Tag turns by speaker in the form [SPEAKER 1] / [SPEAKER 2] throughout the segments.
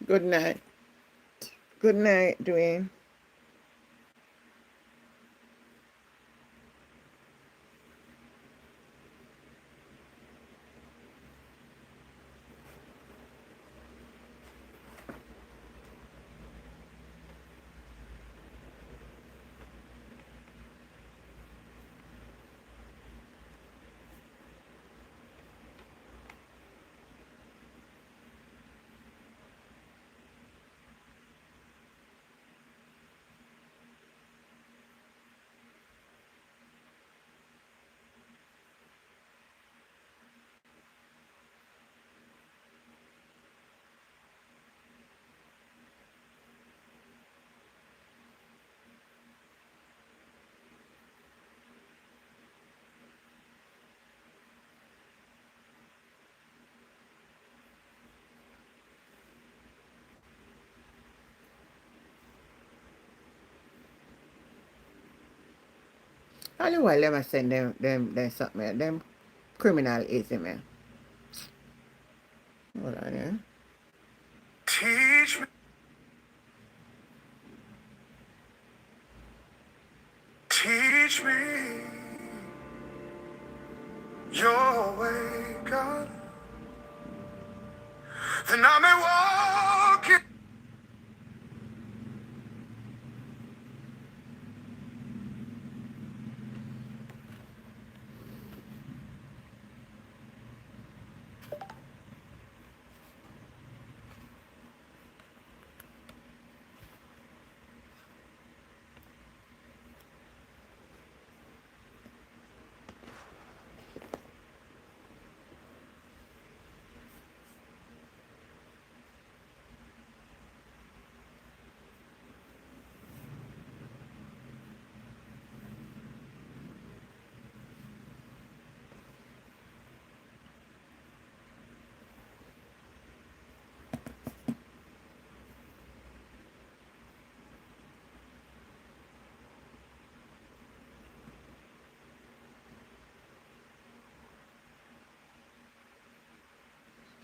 [SPEAKER 1] Good night. Good night, Dwayne. Only while them a send them something, them criminal is me. Hold on, yeah. Teach me, teach me your way, God. Then I may walk in.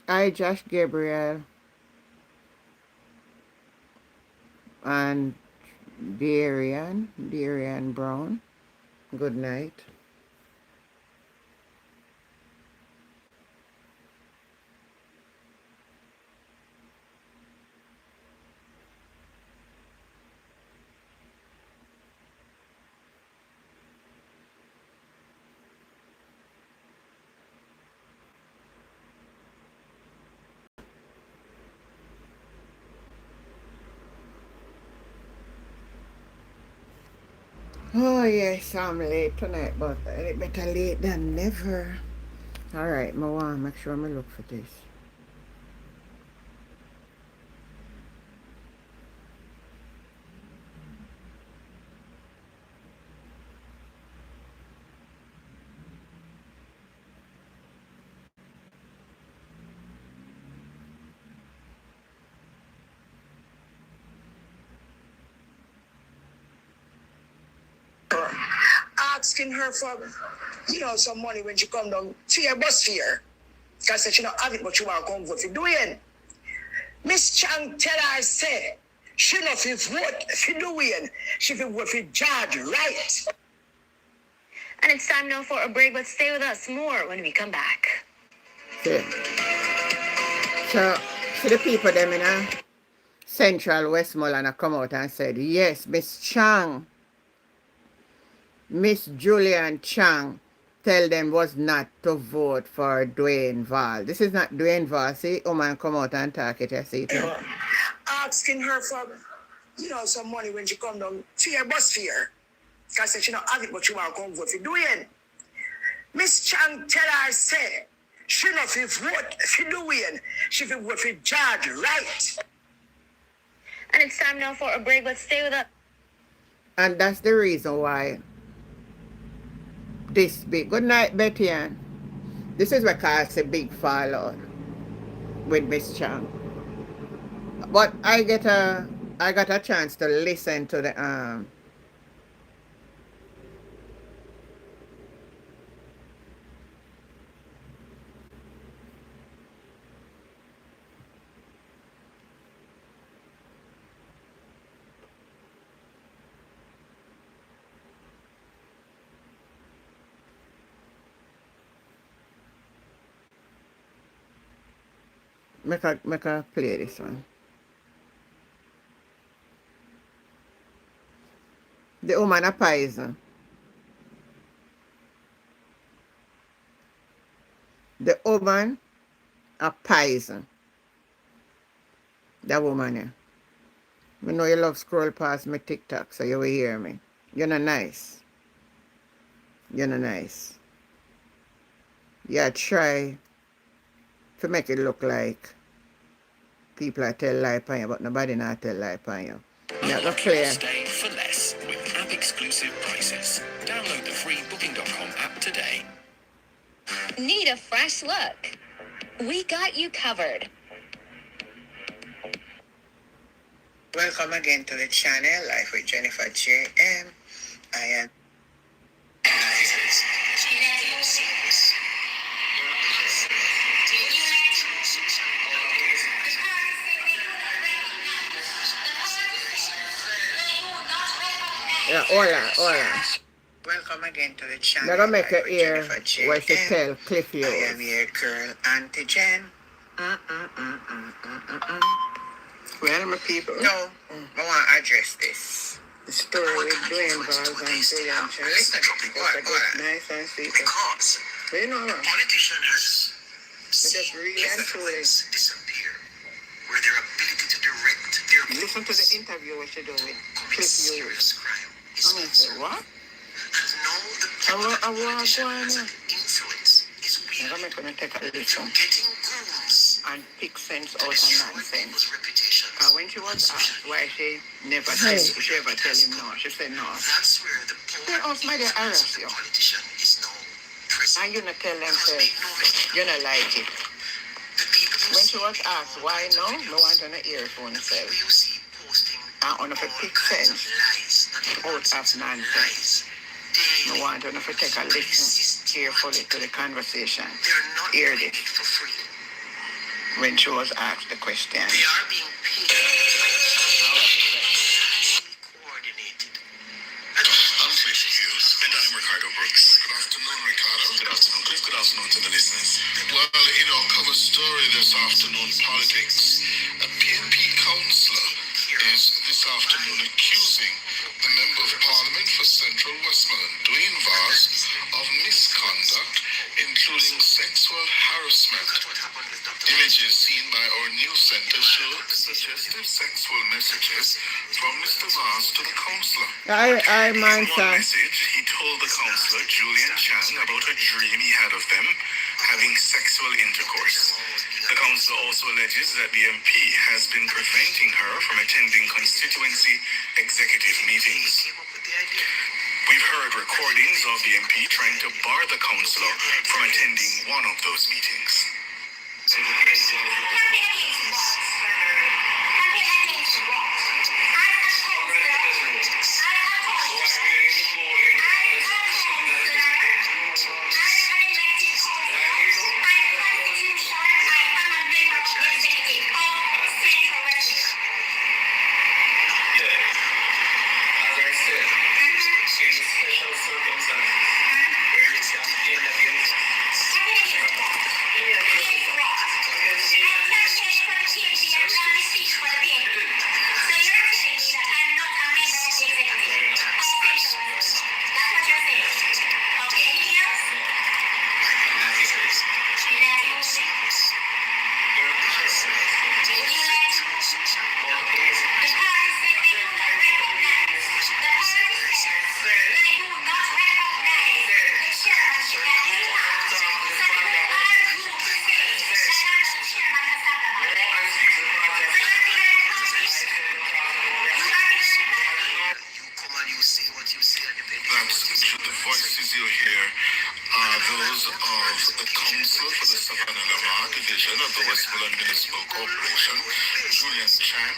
[SPEAKER 1] Hi, Josh Gabriel and Darian Brown. Good night. Oh yes, I'm late tonight, but better late than never. Alright, I want to make sure I look for this. Asking her for, some money when she come down to your bus fare. Because she don't have it, but she want to come vote for doing. Miss Chang tell her, say, she not fi vote for doing. She fi vote for George, right?
[SPEAKER 2] And it's time now for a break, but stay with us more when we come back.
[SPEAKER 1] Okay. So, see the people them in Central Westmoreland come out and said, yes, Miss Chang, Miss Julian Chang, tell them was not to vote for Dwayne Val. This is not Dwayne Val. See, woman come out and talk it, you see it. Asking her for, some money when she come down to your bus fare. Because she don't have it, but she want to come vote for doing. Miss Chang tell her, say, she not fi vote for doing. She fi vote for George, right?
[SPEAKER 2] And it's time now for a break, but stay with us.
[SPEAKER 1] And that's the reason why this big. Good night, Betty Ann. This is what caused a big fallout with Miss Chang. But I got a chance to listen to the Make a play this one. The woman a poison. The woman a poison. That woman here. I know you love scroll past my TikTok, so you will hear me. You're not nice. You're not nice. Yeah, try to make it look like people are tell lie upon you, but nobody not tell lie upon you. Not go clear.
[SPEAKER 3] Stay for less with app exclusive prices. Download the free Booking.com app today.
[SPEAKER 2] Need a fresh look? We got you covered.
[SPEAKER 1] Welcome again to the channel, Life with Jennifer JM. I am. Yeah, hola. Welcome again to the channel. They're gonna make your ear where she tell Cliff you. I am your girl, Auntie Jen. Well, my people. No, I want to address this. The story with Dwayne Valls and Julian Chen. Listen, nice and sweet. Because you know, politician has seen really influence disappear, where their ability to direct their listen to the interview what you do with Cliff Hughes. I'm gonna say what? I was going to influence is weird. I'm gonna take a listen and pick sense out of nonsense. When she was asked why she never tell him no, she said no. That's where the power of my harass you. And you not tell them say you not like it. When she was asked why no, no one on the earphone say. And on the pick sense out of nonsense. No one to take a listen carefully to the conversation. Hear this. When she was asked the question. They are being paid. Coordinated. I'm Cliff Hughes. And I'm Ricardo Brooks. Good afternoon, Ricardo. Good afternoon, Cliff. Good afternoon to the listeners. Well, in our cover story this afternoon, politics, a PNP councillor is this afternoon accusing the Member of Parliament for Central Westmoreland, Dwayne Valls, of misconduct, including sexual harassment. Images seen by our news centre show suggestive sexual messages from Mr. Valls to the councillor. In one message, he told the councillor, Julian Chan, about a dream he had of them having sexual intercourse. The councillor also alleges that the MP has been preventing her from attending constituency executive meetings. We've heard recordings of the MP trying to bar the councillor from attending one of those meetings. The voices you hear are those of the council for the Savannah Lamar division of the Westmoreland Municipal Corporation, Julian Chan,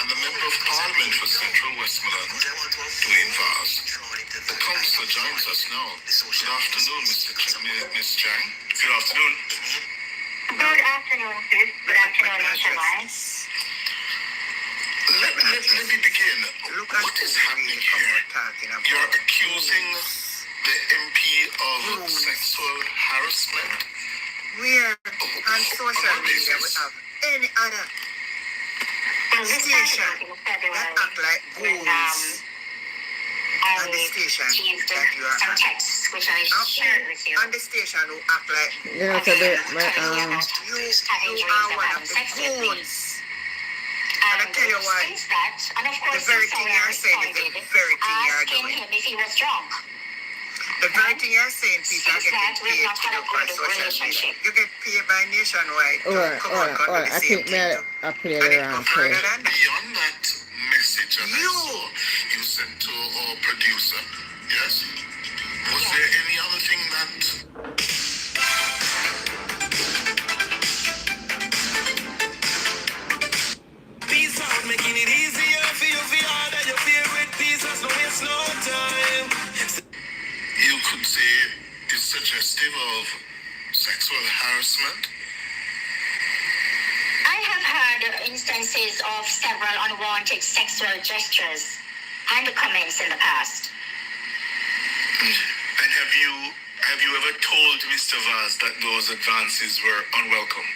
[SPEAKER 1] and the Member of Parliament for Central Westmoreland, Dwayne Valls. The councillor joins us now. Good afternoon, Ms. Chan. Good afternoon.
[SPEAKER 2] Good afternoon, sis. Good afternoon, Mr. Lawrence.
[SPEAKER 3] Let me begin. What is happening here? You're accusing the MP of sexual harassment?
[SPEAKER 1] We're on social media. We have any other station that act like goons on the station that you are
[SPEAKER 2] some
[SPEAKER 1] on?
[SPEAKER 2] texts which I shared with you.
[SPEAKER 1] On the station who act like
[SPEAKER 2] You know, so
[SPEAKER 1] you are one of the goons. And I tell you what,
[SPEAKER 2] since that, and of course,
[SPEAKER 1] the very thing you're saying is the very thing you're
[SPEAKER 2] asking
[SPEAKER 1] doing.
[SPEAKER 2] him if he was drunk.
[SPEAKER 1] The very thing you're saying, people are
[SPEAKER 2] Since
[SPEAKER 1] getting
[SPEAKER 2] that, we've
[SPEAKER 1] paid
[SPEAKER 2] not
[SPEAKER 1] to
[SPEAKER 2] had
[SPEAKER 1] do
[SPEAKER 2] a
[SPEAKER 1] for
[SPEAKER 2] good
[SPEAKER 1] social media.
[SPEAKER 2] relationship.
[SPEAKER 1] You get paid by Nationwide to come out under the
[SPEAKER 4] I
[SPEAKER 1] same
[SPEAKER 4] think
[SPEAKER 1] thing too.
[SPEAKER 4] I play
[SPEAKER 1] And it
[SPEAKER 4] around
[SPEAKER 1] go further
[SPEAKER 4] too.
[SPEAKER 1] than that.
[SPEAKER 3] Beyond that message and I saw you sent to our producer, yes? Was there any other thing that
[SPEAKER 5] Peace out, making it easier for you to order your favorite pizzas, no waste no time.
[SPEAKER 3] you could say is suggestive of sexual harassment?
[SPEAKER 2] I have heard instances of several unwanted sexual gestures and comments in the past.
[SPEAKER 3] And have you ever told Mr. Vaz that those advances were unwelcome?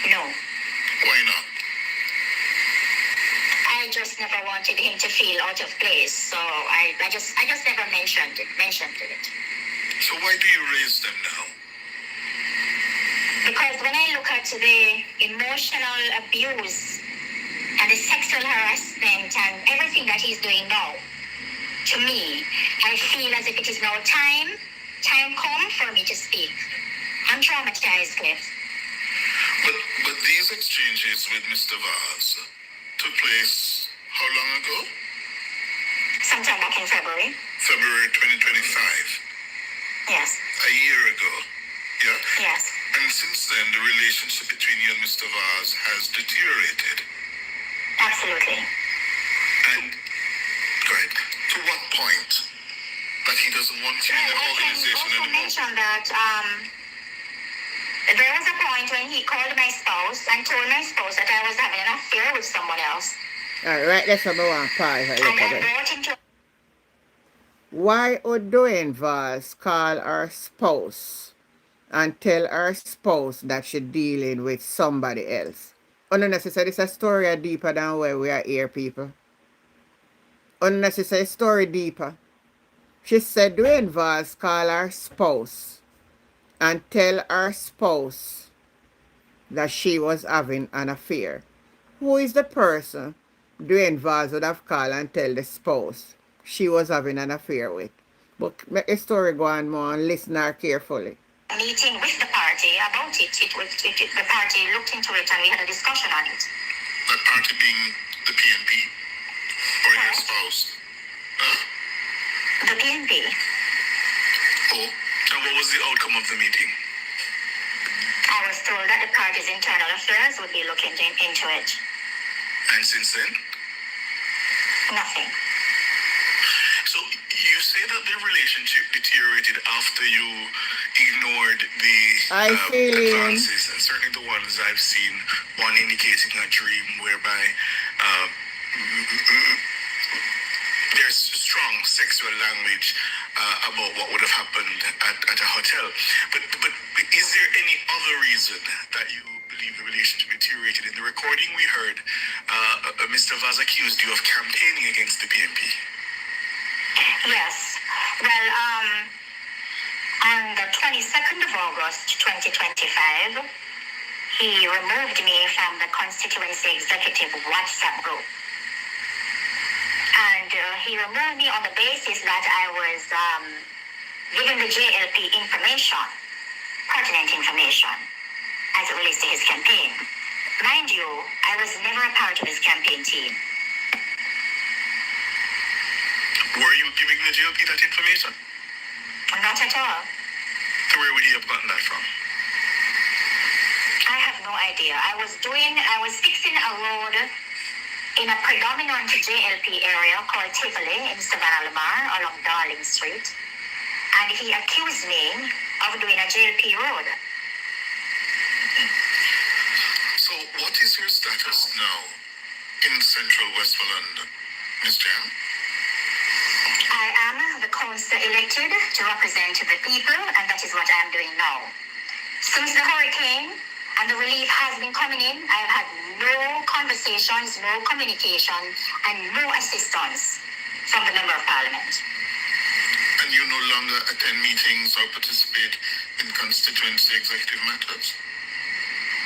[SPEAKER 2] No.
[SPEAKER 3] Why not?
[SPEAKER 2] I just never wanted him to feel out of place, so I just never mentioned it.
[SPEAKER 3] So why do you raise them now?
[SPEAKER 2] Because when I look at the emotional abuse and the sexual harassment and everything that he's doing now, to me, I feel as if it is now time come for me to speak. I'm traumatized, Cliff.
[SPEAKER 3] But these exchanges with Mr. Vaz took place how long ago?
[SPEAKER 2] Sometime back in February.
[SPEAKER 3] February 2025.
[SPEAKER 2] Yes.
[SPEAKER 3] A year ago. Yeah?
[SPEAKER 2] Yes.
[SPEAKER 3] And since then, the relationship between you and Mr. Vaz has deteriorated.
[SPEAKER 2] Absolutely.
[SPEAKER 3] And, right, to what point that he doesn't want you in the
[SPEAKER 2] Well, I can
[SPEAKER 3] organization
[SPEAKER 2] also
[SPEAKER 3] anymore?
[SPEAKER 2] mention that there was a point when he called my spouse and told my spouse that I was having an affair with someone else.
[SPEAKER 4] Alright, that's what I want to pause a
[SPEAKER 2] And
[SPEAKER 4] little
[SPEAKER 2] I
[SPEAKER 4] bit.
[SPEAKER 2] brought him to
[SPEAKER 4] Why would Dwayne Vaz call her spouse and tell her spouse that she's dealing with somebody else? Unnecessary, it's a story deeper than where we are here, people. Unnecessary story deeper. She said Dwayne Vaz call her spouse and tell her spouse that she was having an affair. Who is the person Dwayne Vaz would have called and tell the spouse she was having an affair with? But make the story go on more and listen her carefully.
[SPEAKER 2] a meeting with the party about it. The party looked into it and we had a discussion on it.
[SPEAKER 3] That party being the PNP? Or your
[SPEAKER 2] Correct.
[SPEAKER 3] spouse? Huh?
[SPEAKER 2] The PNP.
[SPEAKER 3] Oh, and what was the outcome of the meeting?
[SPEAKER 2] I was told that the party's internal affairs would be looking into it.
[SPEAKER 3] And since then?
[SPEAKER 2] Nothing.
[SPEAKER 3] So you say that the relationship deteriorated after you ignored the advances, and certainly the ones I've seen, one indicating a dream whereby there's strong sexual language about what would have happened at a hotel. But is there any other reason that you believe the relationship deteriorated? In the recording we heard, Mr. Vaz accused you of campaigning against the PNP.
[SPEAKER 2] Yes. Well, on the 22nd of August, 2025, he removed me from the constituency executive WhatsApp group. And he removed me on the basis that I was giving the JLP information, pertinent information, as it relates to his campaign. Mind you, I was never a part of his campaign team.
[SPEAKER 3] Were you giving the GOP that information?
[SPEAKER 2] Not at all.
[SPEAKER 3] Where would he have gotten that from?
[SPEAKER 2] I have no idea. I was fixing a road in a predominant JLP area called Tivoli in Savannah Lamar along Darling Street. And he accused me of doing a JLP road.
[SPEAKER 3] So what is your status now in Central Westmoreland, Ms. Jan?
[SPEAKER 2] I am the councillor elected to represent the people, and that is what I am doing now. Since the hurricane, and the relief has been coming in. I've had no conversations, no communication, and no assistance from the Member of Parliament.
[SPEAKER 3] And you no longer attend meetings or participate in constituency executive matters?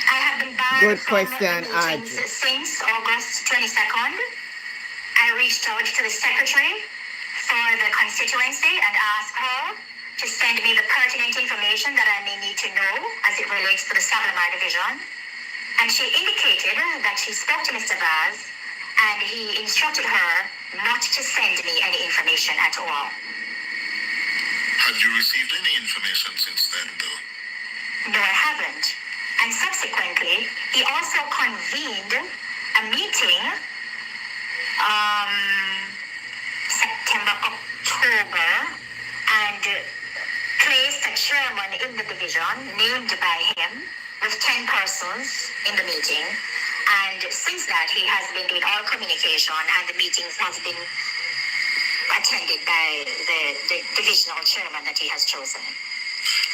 [SPEAKER 2] I have been barred
[SPEAKER 1] Good
[SPEAKER 2] from
[SPEAKER 1] question,
[SPEAKER 2] meetings
[SPEAKER 1] Audrey.
[SPEAKER 2] since August 22nd. I reached out to the secretary for the constituency and asked her to send me the pertinent information that I may need to know as it relates to the Sagamar division. And she indicated that she spoke to Mr. Vaz and he instructed her not to send me any information at all.
[SPEAKER 3] Have you received any information since then, though?
[SPEAKER 2] No, I haven't. And subsequently, he also convened a meeting September, October, and placed a chairman in the division named by him with 10 persons in the meeting. And since that, he has been doing all communication and the meetings has been attended by the divisional chairman that he has chosen.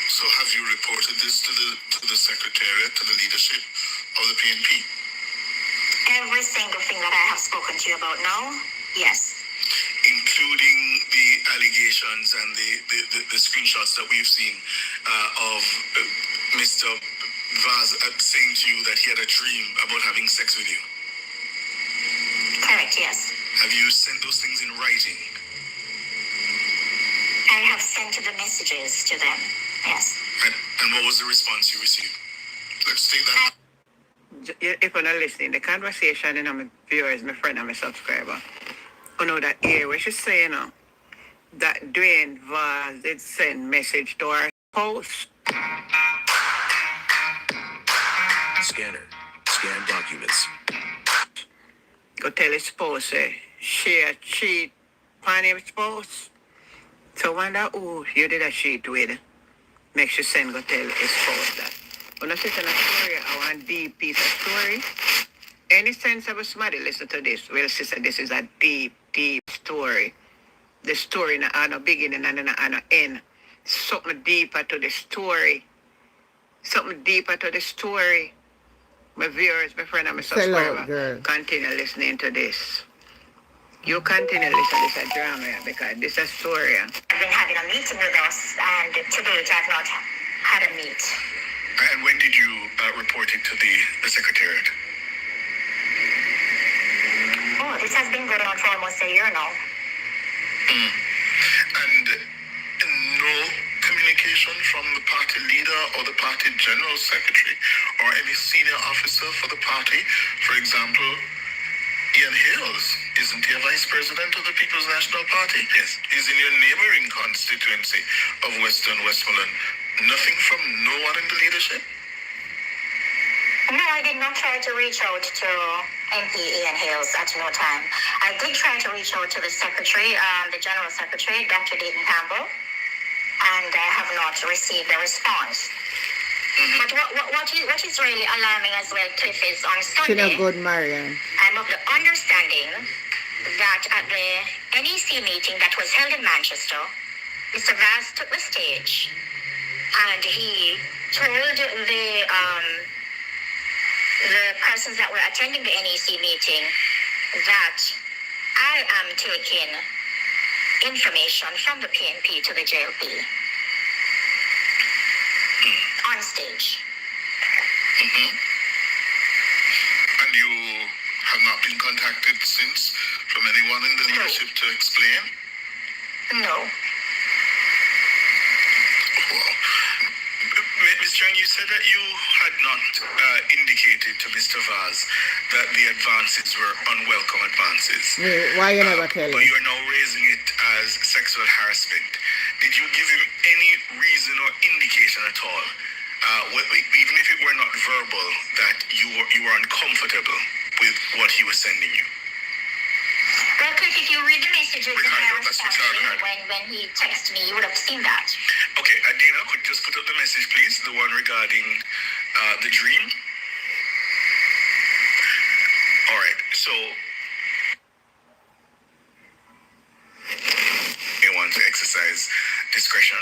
[SPEAKER 3] So have you reported this to the secretariat, to the leadership of the PNP?
[SPEAKER 2] Every single thing that I have spoken to you about now, yes.
[SPEAKER 3] Including the allegations and the screenshots that we've seen of Mr. Vaz saying to you that he had a dream about having sex with you.
[SPEAKER 2] Correct, yes.
[SPEAKER 3] Have you sent those things in writing?
[SPEAKER 2] I have sent the messages to them, yes.
[SPEAKER 3] And what was the response you received? Let's take that.
[SPEAKER 1] If you're not listening, the conversation in my viewers, my friend and my subscriber, you know that here, we should say, you know, that Dwayne Vaz did send message to our host.
[SPEAKER 5] Scanner. Scan documents.
[SPEAKER 1] Go tell his spouse, she a cheat on his spouse. So wonder who you did a cheat with. Make sure send go tell his spouse that. When I sit in a story, I want deep piece of story. Any sensible somebody listen to this. Well, sister, this is a deep, deep story. The story not no beginning and not no end. Something deeper to the story. Something deeper to the story. My viewers, my friend and my
[SPEAKER 4] Sell out,
[SPEAKER 1] subscriber,
[SPEAKER 4] girl.
[SPEAKER 1] continue listening to this. You continue listening to this drama because this is a story.
[SPEAKER 2] I've been having a meeting with us, and to date I've not had a meet.
[SPEAKER 3] And when did you report it to the secretariat?
[SPEAKER 2] Oh, this has been going on for almost a year now.
[SPEAKER 3] And no communication from the party leader or the party general secretary or any senior officer for the party? For example, Ian Hales, isn't he a vice president of the People's National Party? Yes. He's in your neighboring constituency of Western Westmoreland. Nothing from no one in the leadership?
[SPEAKER 2] No, I did not try to reach out to MP Ian Hales at no time. I did try to reach out to the secretary, the general secretary, Dr. Dayton Campbell, and I have not received a response. But what is really alarming as well, Cliff, is on
[SPEAKER 4] She
[SPEAKER 2] Sunday,
[SPEAKER 4] not good, Marian.
[SPEAKER 2] I'm of the understanding that at the NEC meeting that was held in Manchester, Mr. Vaz took the stage and he told the persons that were attending the NEC meeting that I am taking information from the PNP to the JLP on stage.
[SPEAKER 3] And you have not been contacted since from anyone in the leadership to explain?
[SPEAKER 2] No.
[SPEAKER 3] Well, Ms. Chang, you said that you had not indicated to Mr. Vaz that the advances were unwelcome advances.
[SPEAKER 4] Why you never tell
[SPEAKER 3] But
[SPEAKER 4] him?
[SPEAKER 3] you are now raising it as sexual harassment. Did you give him any reason or indication at all, even if it were not verbal, that you were uncomfortable with what he was sending you?
[SPEAKER 2] Well, Cliff, if you read the messages that I
[SPEAKER 3] Ricardo,
[SPEAKER 2] was
[SPEAKER 3] that's
[SPEAKER 2] passing
[SPEAKER 3] Ricardo.
[SPEAKER 2] when he texted me, you would have seen that.
[SPEAKER 3] Okay, Dana, could you just put up the message, please? The one regarding the dream. All right, so you want to exercise discretion.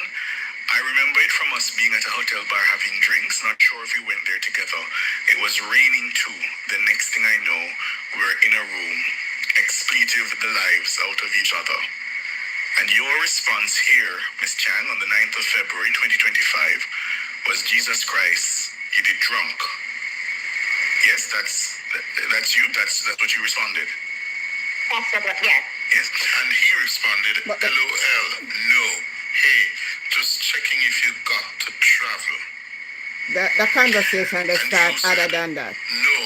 [SPEAKER 3] I remember it from us being at a hotel bar having drinks. Not sure if we went there together. was raining too. The next thing I know, we're in a room, expletive the lives out of each other. And your response here, Miss Chang, on the 9th of February 2025 was Jesus Christ, you did drunk. Yes, that's you. That's what you responded.
[SPEAKER 2] That's what, yeah.
[SPEAKER 3] Yes, and he responded, "Hello, L. No. Hey, just checking if you got to travel."
[SPEAKER 4] The conversation they
[SPEAKER 3] And
[SPEAKER 4] start
[SPEAKER 3] you said,
[SPEAKER 4] other than that.
[SPEAKER 3] "No,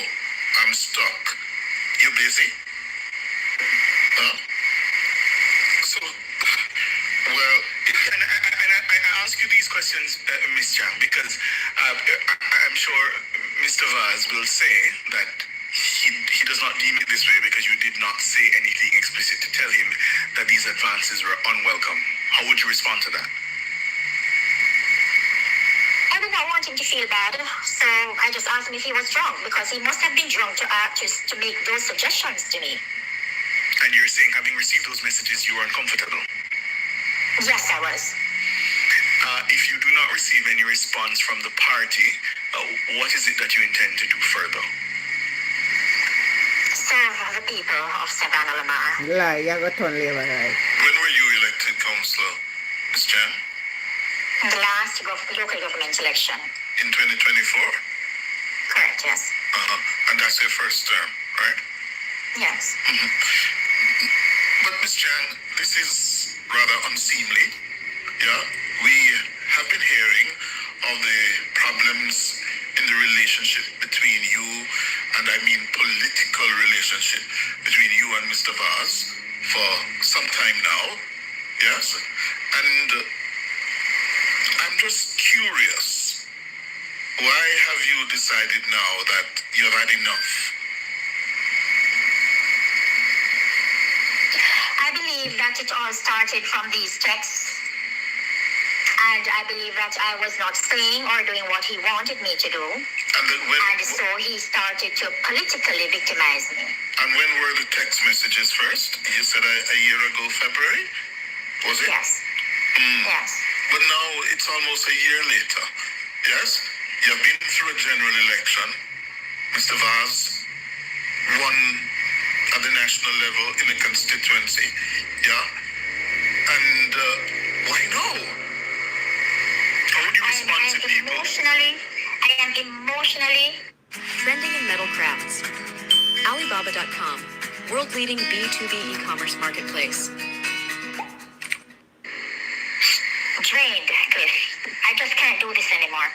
[SPEAKER 3] I'm stuck. You busy?" Huh? So, well, and I ask you these questions, Miss Chang, because I'm sure Mr. Vaz will say that he does not deem it this way because you did not say anything explicit to tell him that these advances were unwelcome. How would you respond to that?
[SPEAKER 2] I did not want him to feel bad, so I just asked him if he was drunk, because he must have been drunk to make those suggestions to me.
[SPEAKER 3] And you're saying, having received those messages, you were uncomfortable.
[SPEAKER 2] Yes, I was.
[SPEAKER 3] If you do not receive any response from the party, what is it that you intend to do further?
[SPEAKER 2] Serve the people of Savannah Lamar.
[SPEAKER 4] Lie, you got turn labor right.
[SPEAKER 3] When were you elected councillor, Ms. Chan?
[SPEAKER 2] The last local government election.
[SPEAKER 3] In 2024?
[SPEAKER 2] Correct, yes.
[SPEAKER 3] And that's your first term, right?
[SPEAKER 2] Yes.
[SPEAKER 3] But Ms. Chan, this is rather unseemly. Yeah, we have been hearing of the problems in the relationship between you, and I mean political relationship between you and Mr. Vaz for some time now. Yes, and I'm just curious. Why have you decided now that you've had enough?
[SPEAKER 2] I believe that it all started from these texts. And I believe that I was not saying or doing what he wanted me to do. And so he started to politically victimize me.
[SPEAKER 3] And when were the text messages first? You said a year ago, February? Was it?
[SPEAKER 2] Yes. Yes.
[SPEAKER 3] But now it's almost a year later. Yes? You've been through a general election. Mr. Vaz won at the national level in a constituency. Yeah? And why now? How would you respond to people?
[SPEAKER 2] I am emotionally.
[SPEAKER 6] Trending in metal crafts. Alibaba.com, world-leading B2B e-commerce marketplace.
[SPEAKER 2] Drained, Cliff. I just can't do this anymore.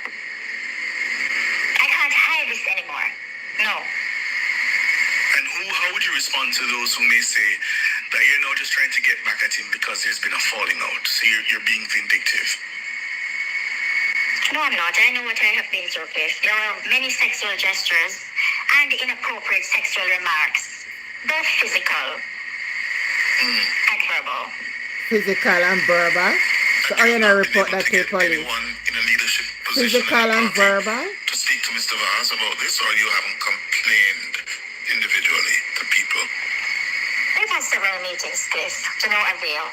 [SPEAKER 2] I can't hide this anymore. No.
[SPEAKER 3] And how would you respond to those who may say that you're now just trying to get back at him because there's been a falling out? So you're being vindictive.
[SPEAKER 2] No, I'm not. I know what I have been through, Cliff. There were many sexual gestures and inappropriate sexual remarks, both physical and verbal.
[SPEAKER 4] Physical and verbal? So are you going to report that to police?
[SPEAKER 3] Anyone in a leadership position
[SPEAKER 4] Physical and verbal?
[SPEAKER 3] to speak to Mr. Vaz about this, or you haven't complained individually to people?
[SPEAKER 2] We've had several meetings, Cliff, to no avail.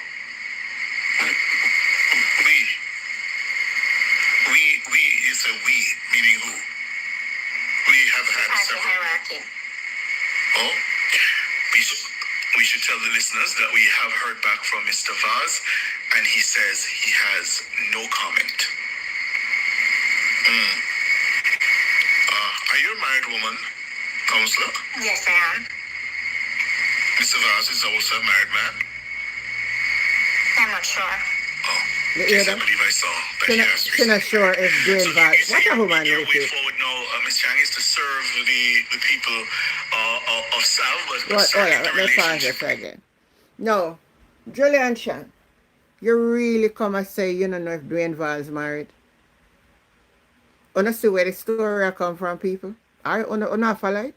[SPEAKER 3] We, you say we, meaning who? We have had
[SPEAKER 2] As a
[SPEAKER 3] several.
[SPEAKER 2] hierarchy.
[SPEAKER 3] Oh, we should tell the listeners that we have heard back from Mr. Vaz, and he says he has no comment. Are you a married woman, councillor?
[SPEAKER 2] Yes, I am.
[SPEAKER 3] Mr. Vaz is also a married man?
[SPEAKER 2] I'm not sure.
[SPEAKER 3] Oh,
[SPEAKER 4] You
[SPEAKER 3] yes,
[SPEAKER 4] hear
[SPEAKER 3] I
[SPEAKER 4] that?
[SPEAKER 3] believe I saw that he has
[SPEAKER 4] She's not sure if Dwayne Vaz.
[SPEAKER 3] so
[SPEAKER 4] What a woman
[SPEAKER 3] your
[SPEAKER 4] is
[SPEAKER 3] way
[SPEAKER 4] it?
[SPEAKER 3] forward now, Ms. Chang, is to serve the people of South, but
[SPEAKER 4] What?
[SPEAKER 3] serve
[SPEAKER 4] Hold on,
[SPEAKER 3] the
[SPEAKER 4] let me pause
[SPEAKER 3] relationship.
[SPEAKER 4] this again. No, Julian Chan, you really come and say you don't know if Dwayne Val's married? You don't see where the story come from, people? Are you not follow it?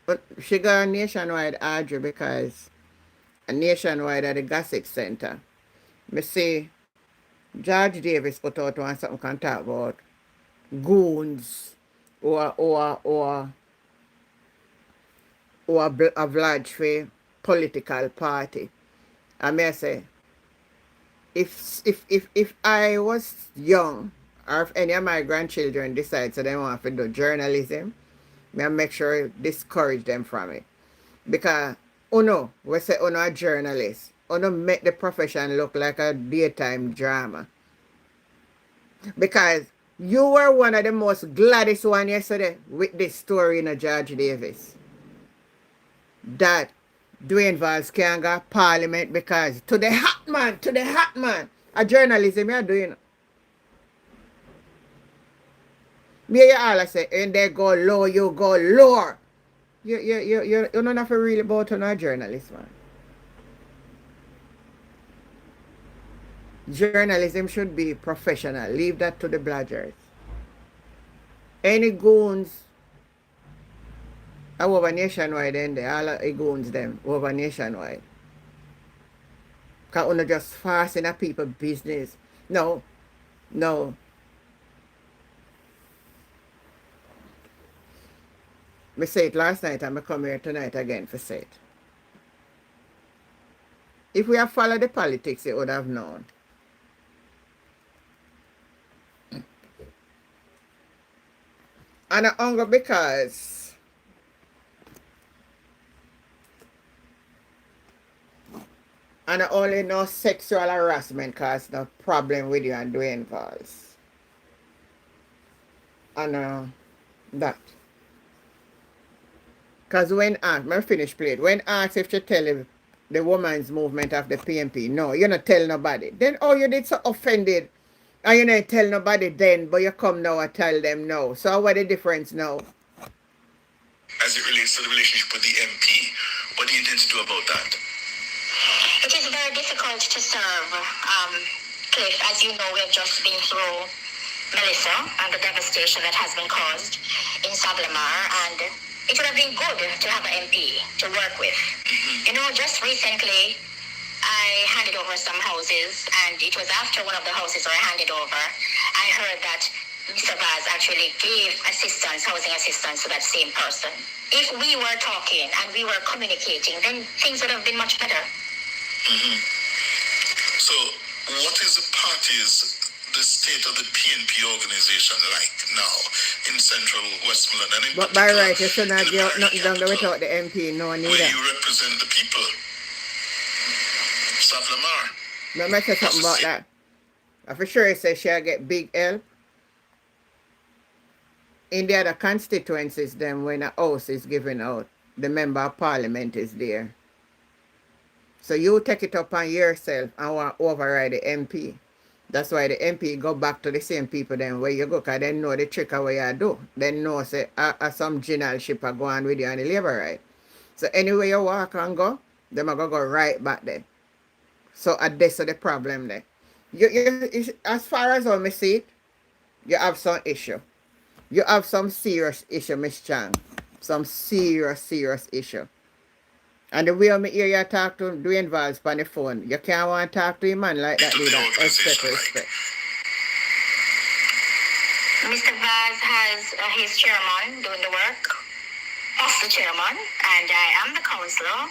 [SPEAKER 4] But she got a nationwide argue because a nationwide at the Gossip Center. Me see George Davis put out one something can talk about goons or oblige for political party. I may say, if I was young, or if any of my grandchildren decide so they want to do journalism, me I make sure discourage them from it. Because uno, we say uno a journalist. Uno make the profession look like a daytime drama. Because you were one of the most gladdest one yesterday with this story in George Davis. That Dwayne Valls can't go parliament because to the hot man, a journalism you're doing. Me you all say, and they go low, you go lower. You're not have to really about on a journalist, man. Journalism should be professional. Leave that to the bludgers. Any goons are over nationwide and they all the goons them over nationwide. Because you just fast in a people business. No. I say it last night and I come here tonight again for say it. If we have followed the politics, you would have known. And I hunger because and I only know sexual harassment cause no problem with you and Dwayne Valls. And that. Because when asked, I finish play it. When asked if she tell him the woman's movement of the PNP, no, you not tell nobody. Then you did so offended. And you not tell nobody then, but you come now and tell them no. So what the difference now?
[SPEAKER 3] As it relates to the relationship with the MP, what do you intend to do about that?
[SPEAKER 2] It is very difficult to serve, Cliff. As you know, we have just been through Melissa and the devastation that has been caused in Sablamar, and it would have been good to have an MP to work with. You know, just recently, I handed over some houses, and it was after one of the houses were handed over, I heard that Mr. Vaz actually gave assistance, housing assistance to that same person. If we were talking and we were communicating, then things would have been much better.
[SPEAKER 3] So, what is the state of the PNP organization like now in central Westmoreland? And in
[SPEAKER 4] But by
[SPEAKER 3] particular,
[SPEAKER 4] right, you should not
[SPEAKER 3] in the
[SPEAKER 4] give
[SPEAKER 3] Barony
[SPEAKER 4] nothing done
[SPEAKER 3] capital,
[SPEAKER 4] without the MP, no
[SPEAKER 3] where
[SPEAKER 4] neither.
[SPEAKER 3] you represent the people. Savlamar.
[SPEAKER 4] Let me say something about that. I for sure say she'll get big help. In the other constituencies, then when a house is given out, the member of parliament is there. So you take it upon yourself and want to override the MP. That's why the MP go back to the same people then where you go, because they know the trick of what you do. They know say some generalship are going with you on the labor right. So anywhere you walk and go, them are going to go right back there. So that's the problem there. You, as far as I see it, you have some issue. You have some serious issue, Miss Chang. Some serious issue. And the way I hear you talk to Dwayne Valls on the phone, you can't want to talk to a man like that, do that. Respect.
[SPEAKER 2] Mr. Vaz has his chairman doing the work of the chairman, and I am the councillor.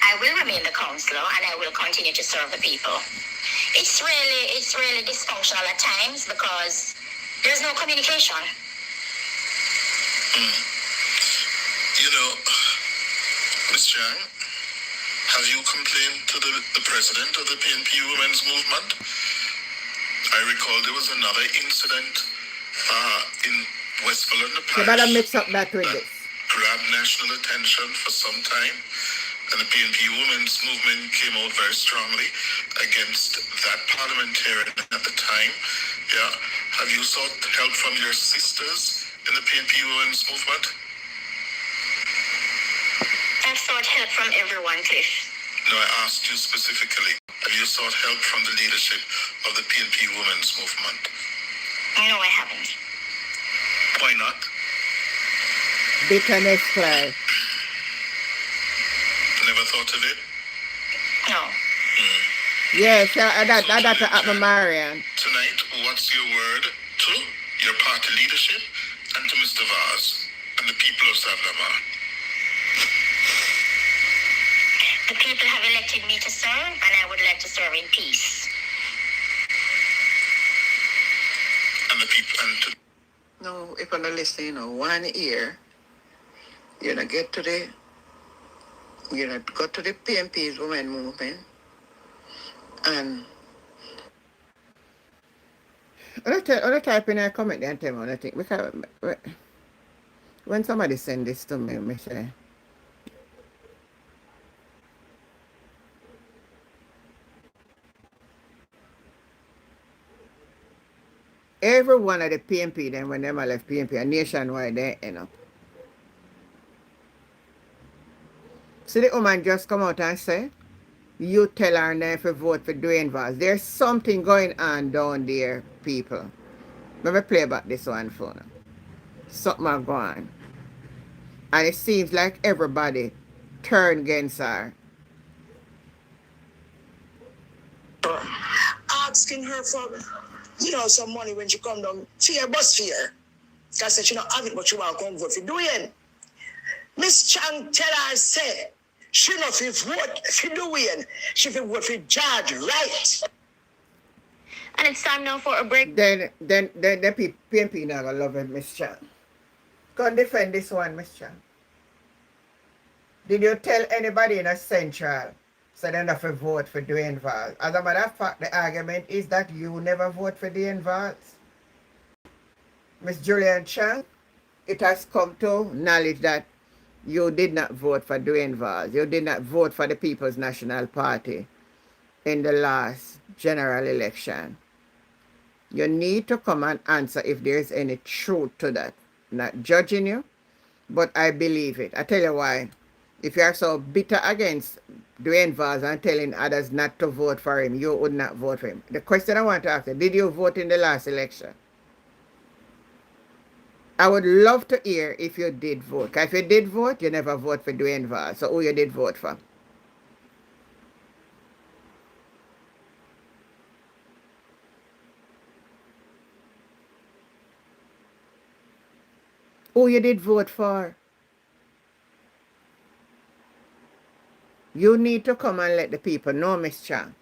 [SPEAKER 2] I will remain the councillor, and I will continue to serve the people. It's really dysfunctional at times because there's no communication.
[SPEAKER 3] You know, Ms. Chang, have you complained to the president of the PNP Women's Movement? I recall there was another incident in Westmoreland
[SPEAKER 4] You better mix up that with this.
[SPEAKER 3] grabbed national attention for some time, and the PNP Women's Movement came out very strongly against that parliamentarian at the time. Yeah, have you sought help from your sisters in the PNP Women's Movement?
[SPEAKER 2] I've sought help from everyone, Cliff.
[SPEAKER 3] No, I asked you specifically. Have you sought help from the leadership of the PNP Women's Movement?
[SPEAKER 2] No, I haven't.
[SPEAKER 3] Why not?
[SPEAKER 4] Bitterness, Clive.
[SPEAKER 3] Never thought of it?
[SPEAKER 2] No.
[SPEAKER 4] Yes, that's at Marian.
[SPEAKER 3] Tonight, what's your word to your party leadership and to Mr. Vaz and the people of Savlamar?
[SPEAKER 2] The people have elected me to serve, and I would like to serve in peace.
[SPEAKER 3] and the people and to
[SPEAKER 1] No, if I'm not listening, 1 year, you know, get to the, go to the PMP's women movement, and I'll type in a comment and tell me what I think, because when somebody send this to me, me say, every one of the PMP, then when them left PMP, and nationwide, they end up. So the woman just come out and say, you tell her now if you vote for Dwayne Vaz. There's something going on down there, people. Let me play back this one for now. Something are going. And it seems like everybody turned against her.
[SPEAKER 7] Asking her for, some money when she come down to your bus fare. Because she don't have it, but she want to come vote for Dwayne. Miss Chang tell her, say, she not fi vote for Dwayne. She fi vote for George Wright.
[SPEAKER 6] And it's time now for a break.
[SPEAKER 1] Then the PMP now gonna love it, Miss Chan. Come defend this one, Miss Chan. Did you tell anybody in a central so they have to vote for Dwayne Vaz? As a matter of fact, the argument is that you never vote for Dwayne Vaz. Miss Julian Chan, it has come to knowledge that you did not vote for Dwayne Vaz. You did not vote for the People's National Party in the last general election. You need to come and answer if there is any truth to that. Not judging you, but I believe it. I tell you why. If you are so bitter against Dwayne Vaz and telling others not to vote for him, you would not vote for him. The question I want to ask you, did you vote in the last election? I would love to hear if you did vote. Because if you did vote, you never vote for Dwayne Vaz. So who you did vote for? Who you did vote for? You need to come and let the people know, Miss Chang.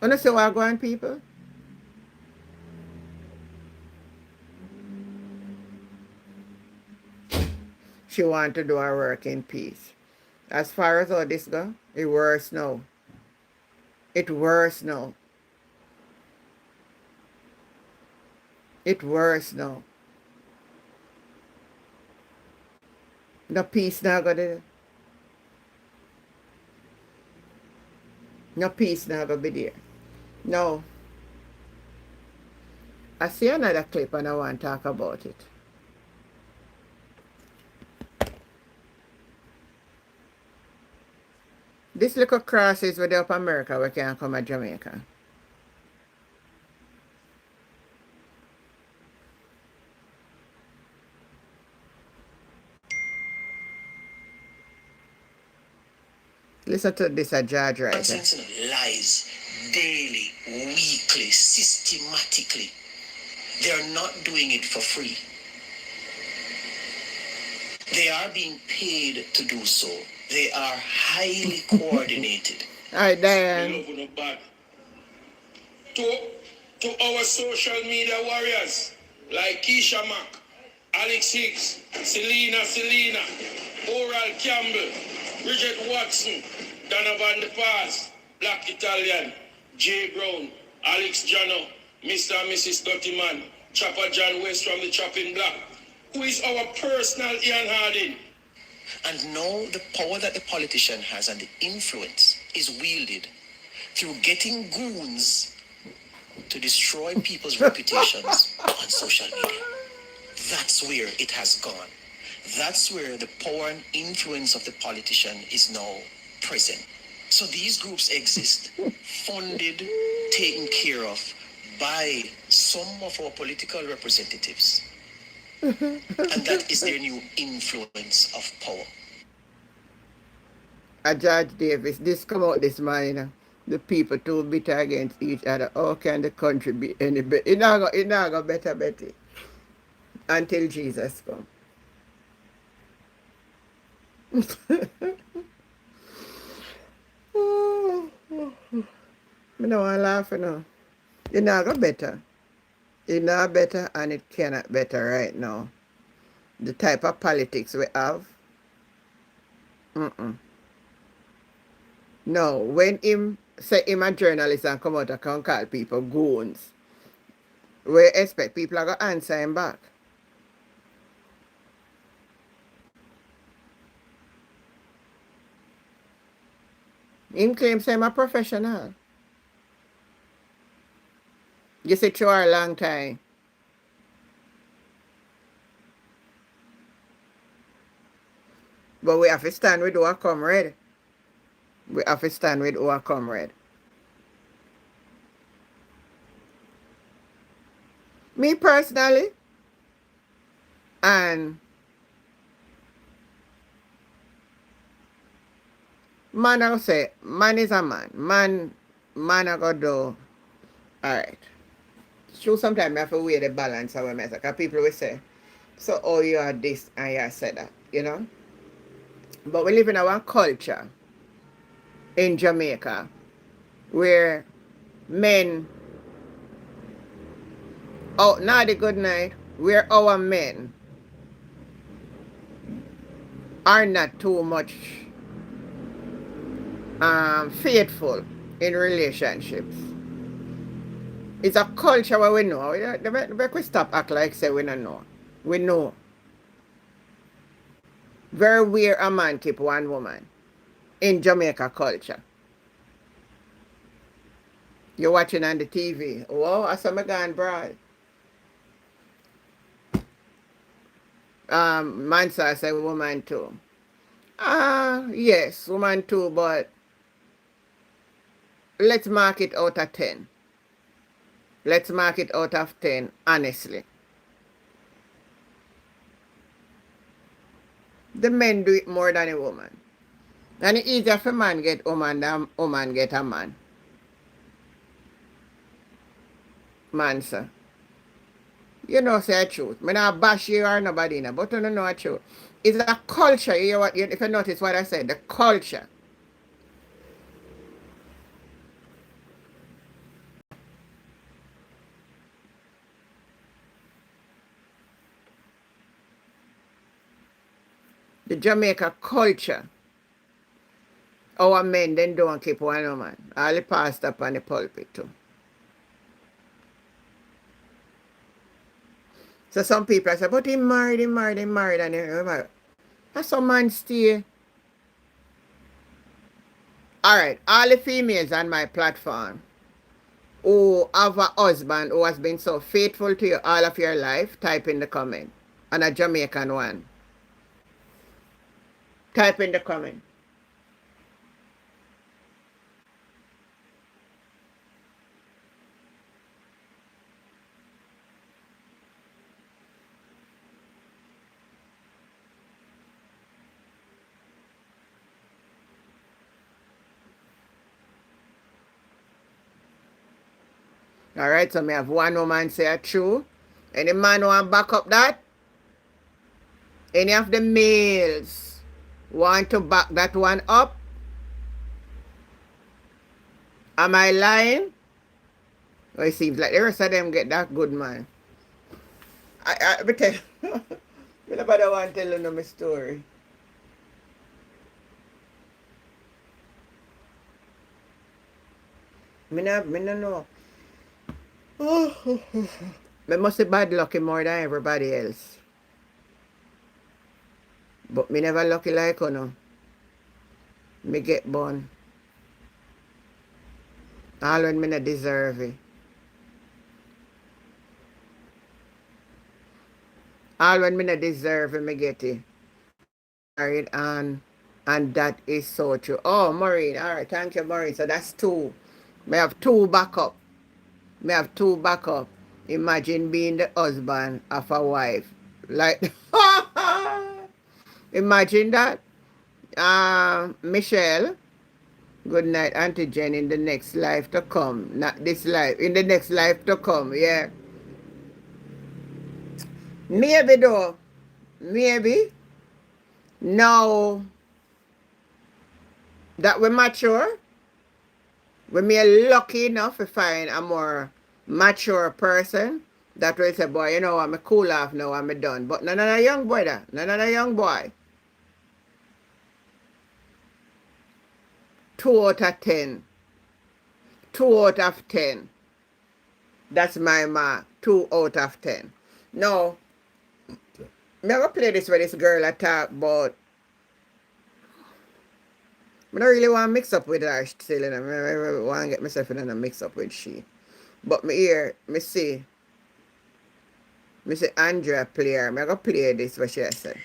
[SPEAKER 1] You see what going, people? She want to do her work in peace. As far as all this go, it worse now. It worse now. It worse now. No peace now go there. No peace now go be there. No. I see another clip and I want to talk about it. This little cross is with up America we can come to Jamaica. Listen to this, a judge right here.
[SPEAKER 7] Lies daily, weekly, systematically. They're not doing it for free. They are being paid to do so. They are highly coordinated.
[SPEAKER 1] All right, Diane.
[SPEAKER 5] To our social media warriors like Keisha Mack, Alex Hicks, Selena, Oral Campbell, Bridget Watson, Donovan De Paz, Black Italian, Jay Brown, Alex Jano, Mr. and Mrs. Dottyman, Chopper John West from the Chopping Block, who is our personal Ian Harding.
[SPEAKER 7] And know the power that the politician has and the influence is wielded through getting goons to destroy people's reputations on social media. That's where it has gone. That's where the power and influence of the politician is now present. So these groups exist, funded, taken care of by some of our political representatives. And that is their new influence of power.
[SPEAKER 1] Judge Davis, this come out this morning. The people too bitter against each other. How can the country be any better? It not go better until Jesus come.
[SPEAKER 4] know and laugh, you know. You know, go better. You know better and it cannot better right now. The type of politics we have. Mm-mm. No, when him say him a journalist and come out and can call people goons, we expect people are going to answer him back. Him claims him a professional. You see, through a long time. But we have to stand with our comrade. We have to stand with our comrade. Me personally, and man, I say, man is a man. Man I go do, alright. True, sometimes I have to weigh the balance of what I say. Because people will say, so oh, you are this and you are said that, you know? But we live in our culture in Jamaica where men, oh, now the good night, where our men are not too much faithful in relationships. It's a culture where we know. We stop act like say we don't know. We know. Very weird a man keep one woman in Jamaica culture. You're watching on the TV. Oh, I saw my gone broad. Mansa say woman too. Yes, woman too, but let's mark it out of 10. Let's mark it out of 10, honestly. The men do it more than a woman. And it's easier for a man get a woman than a woman get a man. Man, sir. You know say the truth. I not bash you or nobody, but you don't know the truth. It's a culture. If you notice what I said, the culture. The Jamaica culture. Our men then don't keep one woman. All the pastor up on the pulpit too. So some people say, but he married, and that's some man stay. Alright, all the females on my platform who have a husband who has been so faithful to you all of your life, type in the comment. And a Jamaican one. Type in the comment. Alright, so me have one woman say a true. Any man want back up that? Any of the males want to back that one up? Am I lying? Well, it seems like the rest of them get that good, man. I tell you, nobody want to tell you my story. Me no know. Me must be bad lucky more than everybody else. But me never lucky like you know. Me get born. All when me not deserve it. All when me not deserve it, me get it. Married and that is so true. Oh, Maureen. Alright, thank you, Maureen. So that's 2. Me have 2 backup. Me have 2 backup. Imagine being the husband of a wife. Like, imagine that. Michelle, good night, Auntie Jen, in the next life to come. Not this life, in the next life to come, yeah. Maybe though. Maybe. Now that we're mature, When me are lucky enough to find a more mature person that will say, boy, you know what, I'm cool off now, I'm done. But none of a young boy that. None of a young boy. 2 out of 10. 2 out of 10. That's my mark. 2 out of 10. Now, I'm going to play this with this girl I talk about. I don't really want to mix up with her still. You know? I want to get myself in a mix up with she. But me hear, me see Andrea play her. I'm going to play this, what she said.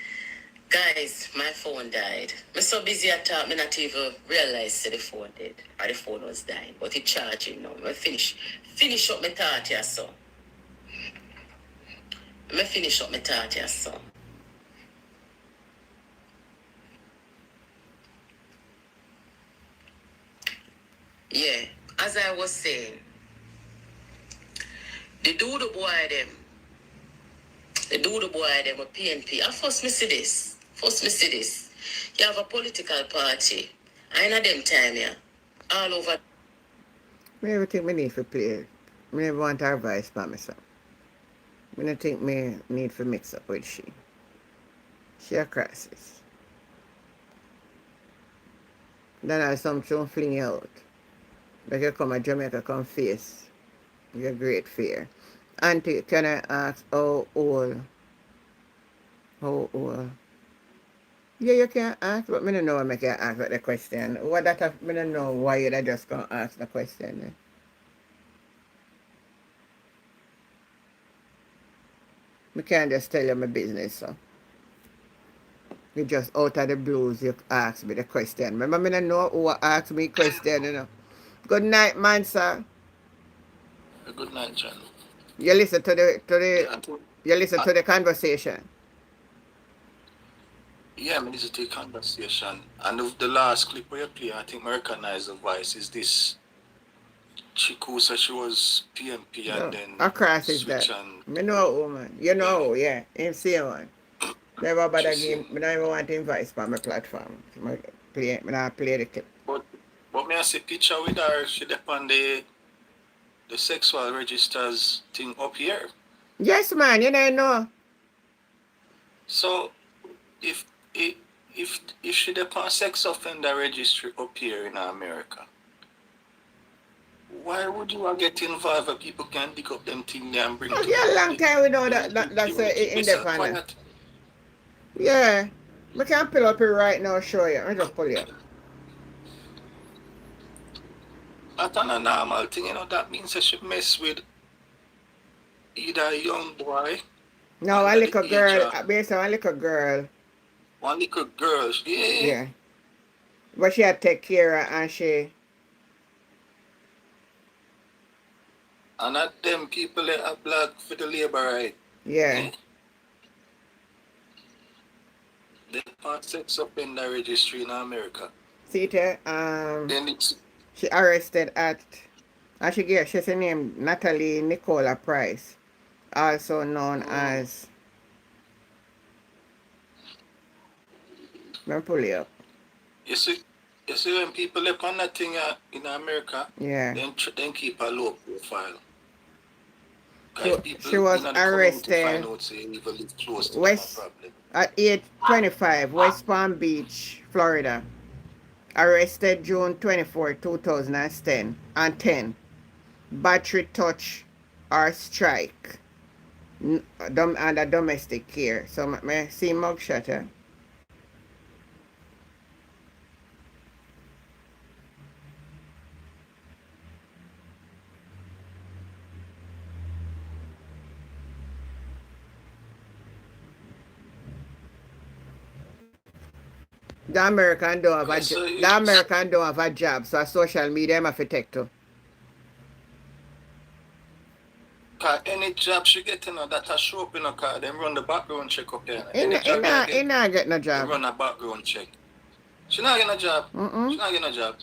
[SPEAKER 8] Guys, my phone died. I'm so busy at talk, I not even realize that the phone dead. Or the phone was dying. But it's charging now. I finish up my thought here, so. I finish up my thought here, so. Yeah, as I was saying, the boy them a PNP. At first me see this. You have a political party. I know them time here. All over.
[SPEAKER 4] I never think me need to play. I never want her voice by myself. I don't think me need to mix up with she. She a crisis. Then I something fling you out. Like you come to Jamaica, come face your great fear. Auntie, can I ask how old? How old? Yeah, you can ask, but I don't know why I can ask the question. What that I don't know why you just gonna ask the question. I can't just tell you my business, so. You just out of the blues, you ask me the question. Remember, I don't know who asked me question, you know. Good night, man, sir.
[SPEAKER 3] Good night, John.
[SPEAKER 4] You listen to the conversation.
[SPEAKER 3] Yeah, I listen to the conversation. And the last clip where you play, I think I recognize the voice, is this chick who said she was PMP and then
[SPEAKER 4] across is that. I know a woman. You know, yeah. Him see one. Never bother game. I don't even want to invite for my platform. I play the clip.
[SPEAKER 3] But me I see picture with her, she depend the sexual registers thing up here.
[SPEAKER 4] Yes, man, you don't know.
[SPEAKER 3] So if she depend sex offender registry up here in America, why would you get involved where people can dig up them things there and bring
[SPEAKER 4] it? Yeah, long time we know that's independent. Yeah. I can pull up it right now, show you. I just pull you up.
[SPEAKER 3] That's not a normal thing, you know. That means I should mess with either a young boy.
[SPEAKER 4] No, a little girl. Based on a little girl.
[SPEAKER 3] One little girl, yeah.
[SPEAKER 4] Yeah. But she had to take care of and she.
[SPEAKER 3] And at them people that are black for the labor right.
[SPEAKER 4] Yeah.
[SPEAKER 3] They can't sex up in the registry in America.
[SPEAKER 4] See there, she arrested at, and she's named Natalie Nicola Price, also known as, let me pull you up.
[SPEAKER 3] You see when people look on that thing in America,
[SPEAKER 4] yeah,
[SPEAKER 3] then keep a low profile.
[SPEAKER 4] She was arrested at age 25, West Palm Beach, Florida. Arrested June 24, 2010 and 10. Battery touch or strike under domestic care. So may I see mugshot, eh? The American don't have a job, so social media have to take too.
[SPEAKER 3] Any job she get that show up in a car, them run the background check up there.
[SPEAKER 4] He not get no job.
[SPEAKER 3] They run a background check. She not getting a job. She not getting a job.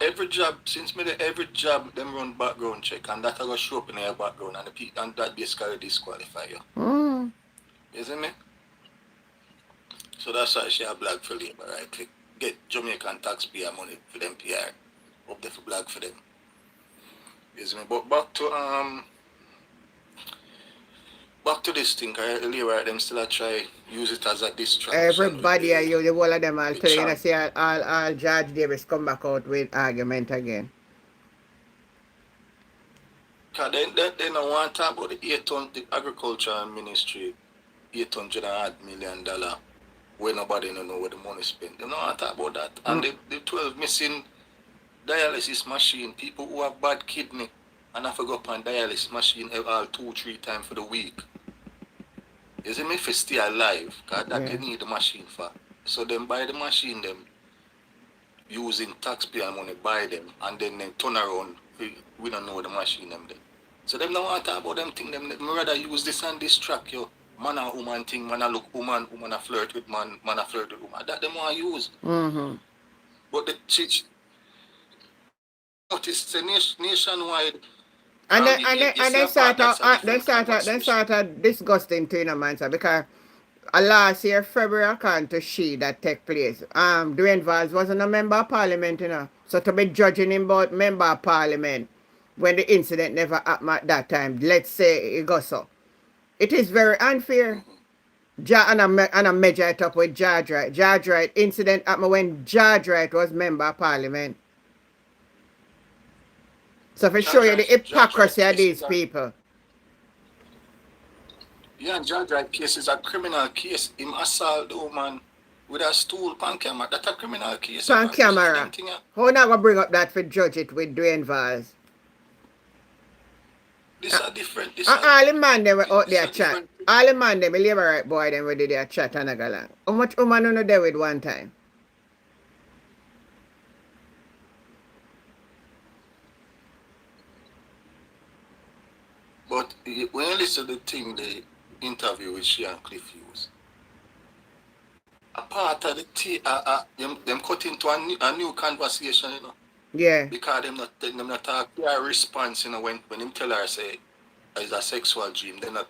[SPEAKER 3] Every job, them run background check, and that will show up in her background, and that basically disqualify you. You see me? So that's why she a black for labor, right? To get Jamaican taxpayer money for them PR. up there for black for them. Yes, me. But back to this thing, earlier them still try use it as a distraction.
[SPEAKER 4] Everybody, you, the whole of them, I'll
[SPEAKER 3] the
[SPEAKER 4] tell you,
[SPEAKER 3] chant.
[SPEAKER 4] see, all George Davis come back out with argument again.
[SPEAKER 3] Cause they don't want to talk about the agriculture ministry, $800 million, where nobody don't know where the money spent. They don't want to talk about that. And the 12 missing dialysis machine, people who have bad kidney and have to go up on dialysis machine all 2-3 times for the week. You see me if stay alive, because that you need the machine for. So them buy the machine, them using taxpayer money, buy them, and then they turn around, we don't know the machine them there. So them don't want to talk about them thing, them rather use this and distract you. Man and woman thing, man a look woman a flirt with man a flirt with woman. That them want to use.
[SPEAKER 4] Mm-hmm.
[SPEAKER 3] But the church, notice the nationwide.
[SPEAKER 4] And they started disgusting to in a man, sir, because last year, February, according to she that take place, Dwayne Valls wasn't a member of parliament, you know. So to be judging him about member of parliament when the incident never happened at that time, let's say it goes so. It is very unfair. And I measure it up with George Wright. George Wright incident happened when George Wright was member of parliament. So for show you the hypocrisy of these people.
[SPEAKER 3] Yeah, and George Wright case is a criminal case. Him assault the woman with a stool pan camera. That's a criminal case.
[SPEAKER 4] Pan camera. How not gonna bring up that for judge it with Dwayne Valls?
[SPEAKER 3] This are different.
[SPEAKER 4] All the man them were out there chat. All the man them, the labor right boy them were there chat and a galang. How much woman you know there with one time?
[SPEAKER 3] But when you listen to the thing, the interview with she and Cliff Hughes, a part of the them cut into a new conversation, you know.
[SPEAKER 4] Yeah.
[SPEAKER 3] Because them not talk their response, you know, when him tell her say it's a sexual dream, they not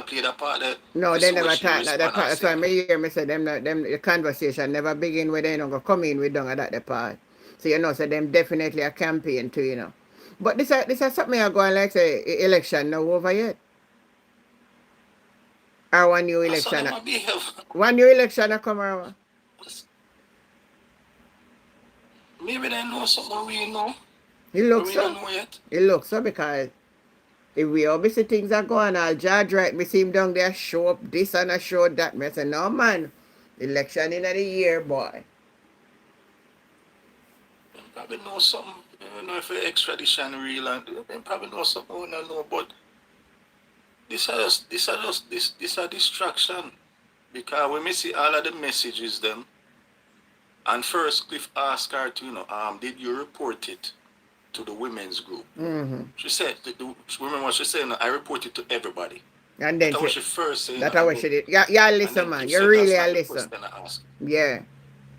[SPEAKER 3] play that part there.
[SPEAKER 4] No, they never talk like that part. That's why I hear me say the conversation never begin with them go come in with down at that part. So you know, so them definitely a campaign too, you know. But this is something I go and like say election now over yet. Or one new election. One new election a come around.
[SPEAKER 3] Maybe they know something we know.
[SPEAKER 4] It looks so.
[SPEAKER 3] Don't know yet.
[SPEAKER 4] It looks so because if we obviously things are going on, George Wright, me see him down there show up this and I show that. Me say, no man, election in the year, boy.
[SPEAKER 3] They probably know something. I don't know if the extradition real and they probably know something we don't know, but this is a distraction. Because when we see all of the messages them, and first Cliff asked her to, you know, did you report it to the women's group?
[SPEAKER 4] Mm-hmm.
[SPEAKER 3] She said, remember what she said, I reported to everybody.
[SPEAKER 4] And then
[SPEAKER 3] that was she first saying.
[SPEAKER 4] That's how she did. Yeah, listen, man. You really a listen. Yeah.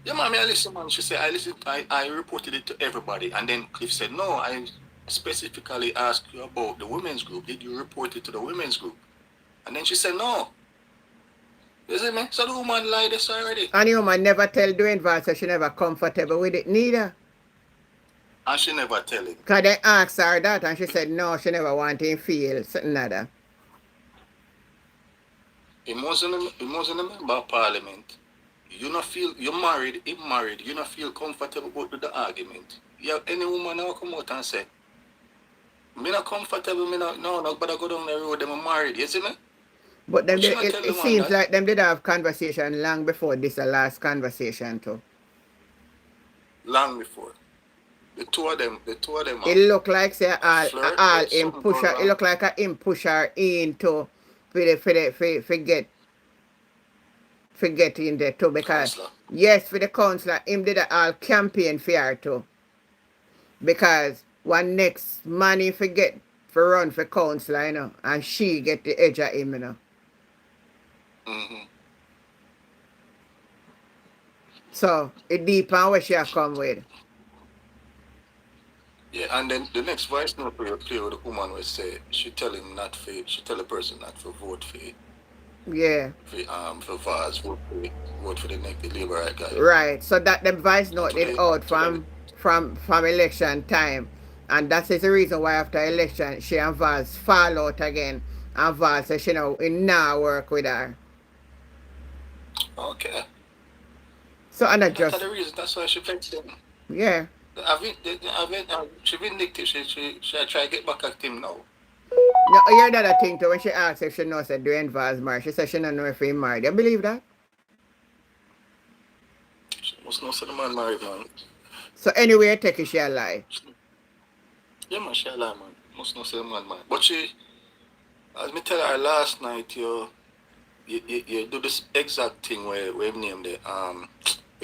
[SPEAKER 3] Yeah, man, I listen, man. She said, I reported it to everybody. And then Cliff said, no, I specifically asked you about the women's group. Did you report it to the women's group? And then she said, no. You see me? So the woman lied this already.
[SPEAKER 4] And the woman never tell Dwayne Valls that she never comfortable with it neither.
[SPEAKER 3] And she never tell him.
[SPEAKER 4] Because they asked her that and she said no, she never want him feel something like that.
[SPEAKER 3] He wasn't a member of parliament. You not feel, you're married, him married, you not feel comfortable with the argument. You have any woman now come out and say, me not comfortable, no, but I go down the road, them are married, you see me?
[SPEAKER 4] But them it seems like them did have conversation long before this last conversation too.
[SPEAKER 3] Long before. The two of them.
[SPEAKER 4] It look like say all him push her. It look like a him push her into forget in there too because
[SPEAKER 3] Counselor.
[SPEAKER 4] Yes, for the councillor, him did a all campaign for her too. Because one next man he forget for run for councillor, you know, and she get the edge of him, you know.
[SPEAKER 3] Mm-hmm.
[SPEAKER 4] So it deep on where she come with.
[SPEAKER 3] Yeah, and then the next voice note we play with the woman will say she tell him not for, she tell the person not to vote for it.
[SPEAKER 4] Yeah.
[SPEAKER 3] For Vaz, vote for the Labour guy.
[SPEAKER 4] Right. So that the voice note did out from from election time. And that is the reason why after election she and Vals fall out again. And Val says she know it now work with her.
[SPEAKER 9] Okay.
[SPEAKER 4] So and I
[SPEAKER 9] That's
[SPEAKER 4] just
[SPEAKER 9] the reason. That's why she vexed him.
[SPEAKER 4] yeah.
[SPEAKER 9] She vindictive. She try to get back at him now.
[SPEAKER 4] No, you heard that thing too when she asked if she knows that Dwayne Vals married. She said she don't know if he married. You believe that?
[SPEAKER 9] She must know the man married, man.
[SPEAKER 4] So anyway, take it she a lie.
[SPEAKER 9] Yeah, man, she a lie, man. Must know the man married. But she, as me tell her last night, you do this exact thing where we name the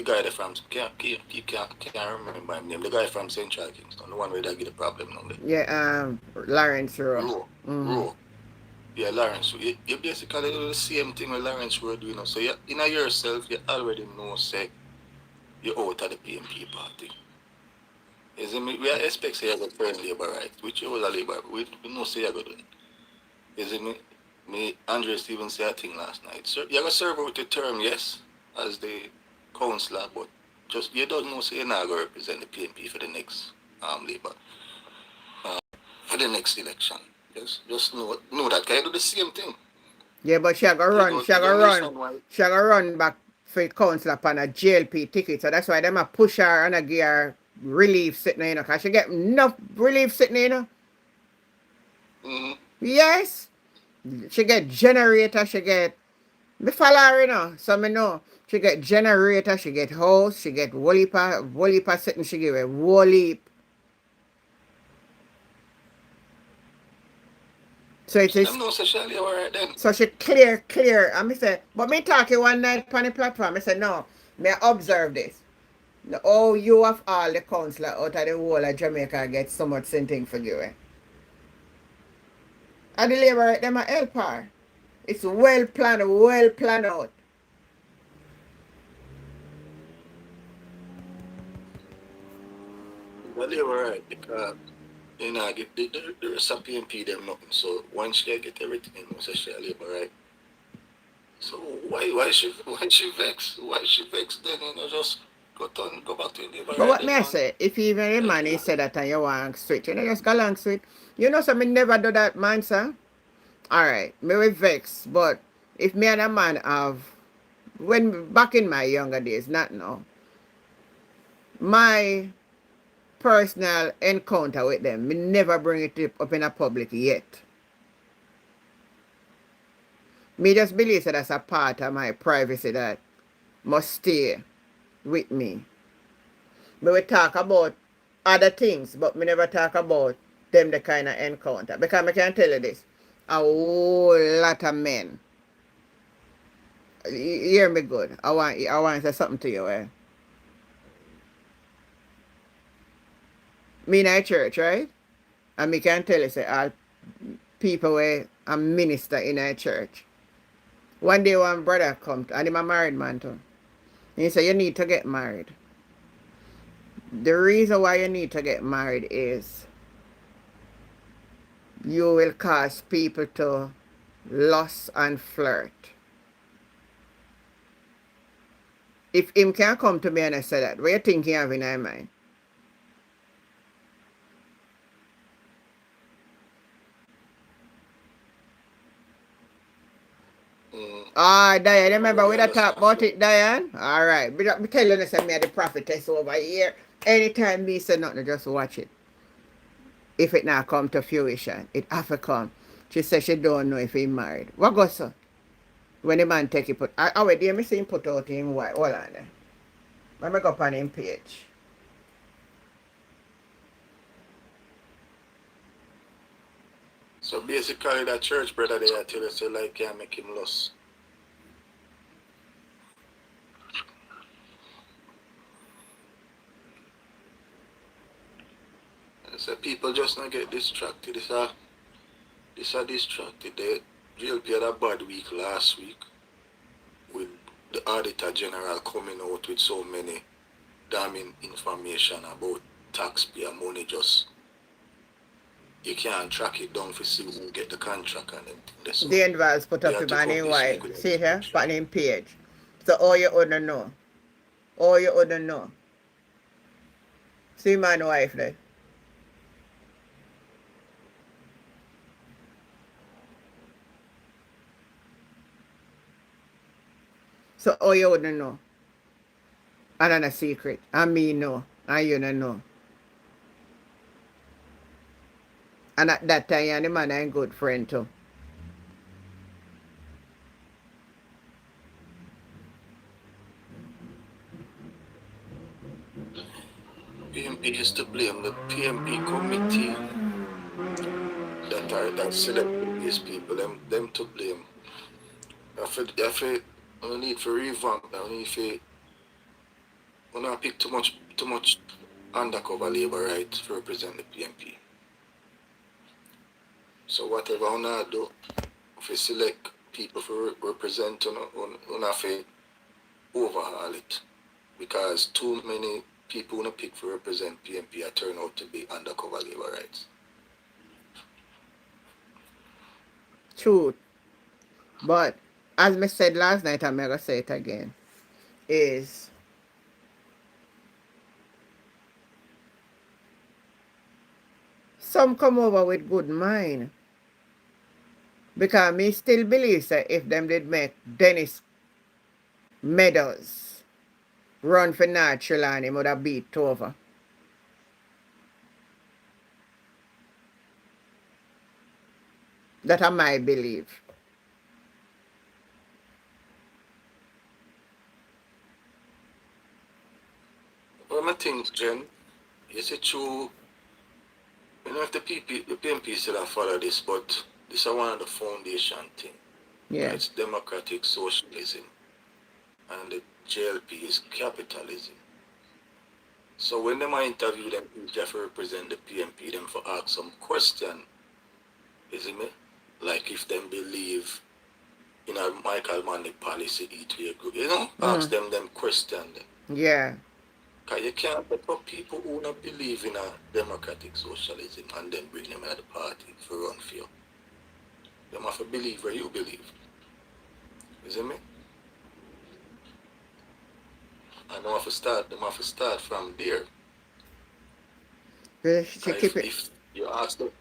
[SPEAKER 9] guy that from can't remember his name. The guy from Central Kingston, the one where they get the problem now.
[SPEAKER 4] Yeah, Lawrence Rowe.
[SPEAKER 9] Rowe. Rowe. Yeah, Lawrence. You basically do the same thing with Lawrence Rowe doing. So you in yourself, you already know say you're out of the PMP party. Is it me? We expect say you got firm labor rights, which you was a labor. We know say you got do it. Is it me? Me, Andre Stevens said a thing last night. So you're gonna serve out the term, yes, as the councillor, but just you don't know say you're not gonna represent the PNP for the next labor for the next election. Just know that. Can you do the same thing?
[SPEAKER 4] Yeah, but she gonna run back for council upon a JLP ticket. So that's why them a push her and a give her relief sitting, you know, because she get enough relief sitting, you know.
[SPEAKER 9] Mm-hmm.
[SPEAKER 4] Yes. She get generator, she get me follow her, you know. So me know. She get generator, she get house, she get Wolipa sitting, she give a Wolip. So it is. So she clear. And me say, but me talking one night on the platform, I said, no, me observe this. Oh, you have all the councillor out of the whole of Jamaica get so much thing for you. And the labor them a help her. It's well planned out.
[SPEAKER 9] Well, they were right because you know get the rest of PNP them nothing. So once they get everything, you say she a labor right. So why she vex? Why she vex then just go back to the labor right.
[SPEAKER 4] But what may I say, if even a man is said that and you want switch, you know just go along switch. You know something never do that man, sir. Alright, me will vex, but if me and a man have when back in my younger days, not now, my personal encounter with them, me never bring it up in a public yet. Me just believe that that's a part of my privacy that must stay with me. Me will talk about other things, but me never talk about them the kind of encounter. Because I can tell you this, a whole lot of men. Hear me good. I want to say something to you, eh? Me in a church, right? And me can tell you, say, all people where a minister in a church. One day one brother come, and he's a married man too. And he said, you need to get married. The reason why you need to get married is you will cause people to lust and flirt. If him can come to me and I say that, what you think he have in his mind? Diane, remember we talk about it, Diane? Alright. But tell you that me the prophetess over here. Anytime me say nothing, just watch it. If it not come to fruition, it have to come. She said she don't know if he married. What goes so? When the man take it put wait, me see him put out him white. Hold on there. Let me go up on him page.
[SPEAKER 9] So basically that church brother they tell you say like can't make him lost. So people just not get distracted. This are distracted. The JLP had a bad week last week with the Auditor General coming out with so many damning information about taxpayer money. Just you can't track it down for see who get the contract and everything. So
[SPEAKER 4] the invoice put up the money white. See here? Put in page. So all you ought to know. See man wife there. So oh you wouldn't know. Another secret. And me know. And you don't know. And at that time, and the man and good friend too.
[SPEAKER 9] PMP used to blame the PMP committee that selected these people, them to blame. I need to revamp, I need to when I pick too much undercover labor right to represent the PMP. So whatever I do, if you select people to represent on have to overhaul it. Because too many people who pick to represent PMP are turn out to be undercover labor rights.
[SPEAKER 4] Truth. But as I said last night, I'm going to say it again, is some come over with good mind. Because me still believe that if them did make Dennis Meadows run for natural and him would have beat over. That I might believe.
[SPEAKER 9] Well, I think, Jen, is it true? You know, if the PMP still have follow this, but this is one of the foundation thing.
[SPEAKER 4] Yeah.
[SPEAKER 9] It's democratic socialism, and the JLP is capitalism. So when them interview them, they have to represent the PMP, them for ask some question, isn't it? Like if them believe in a Michael Manley policy, eat your group, you know, ask them question.
[SPEAKER 4] Yeah.
[SPEAKER 9] Because you can't put up people who don't believe in a democratic socialism and then bring them at the party for run for you. They have to believe where you believe. Isn't me? And they have to start from there. If you ask them,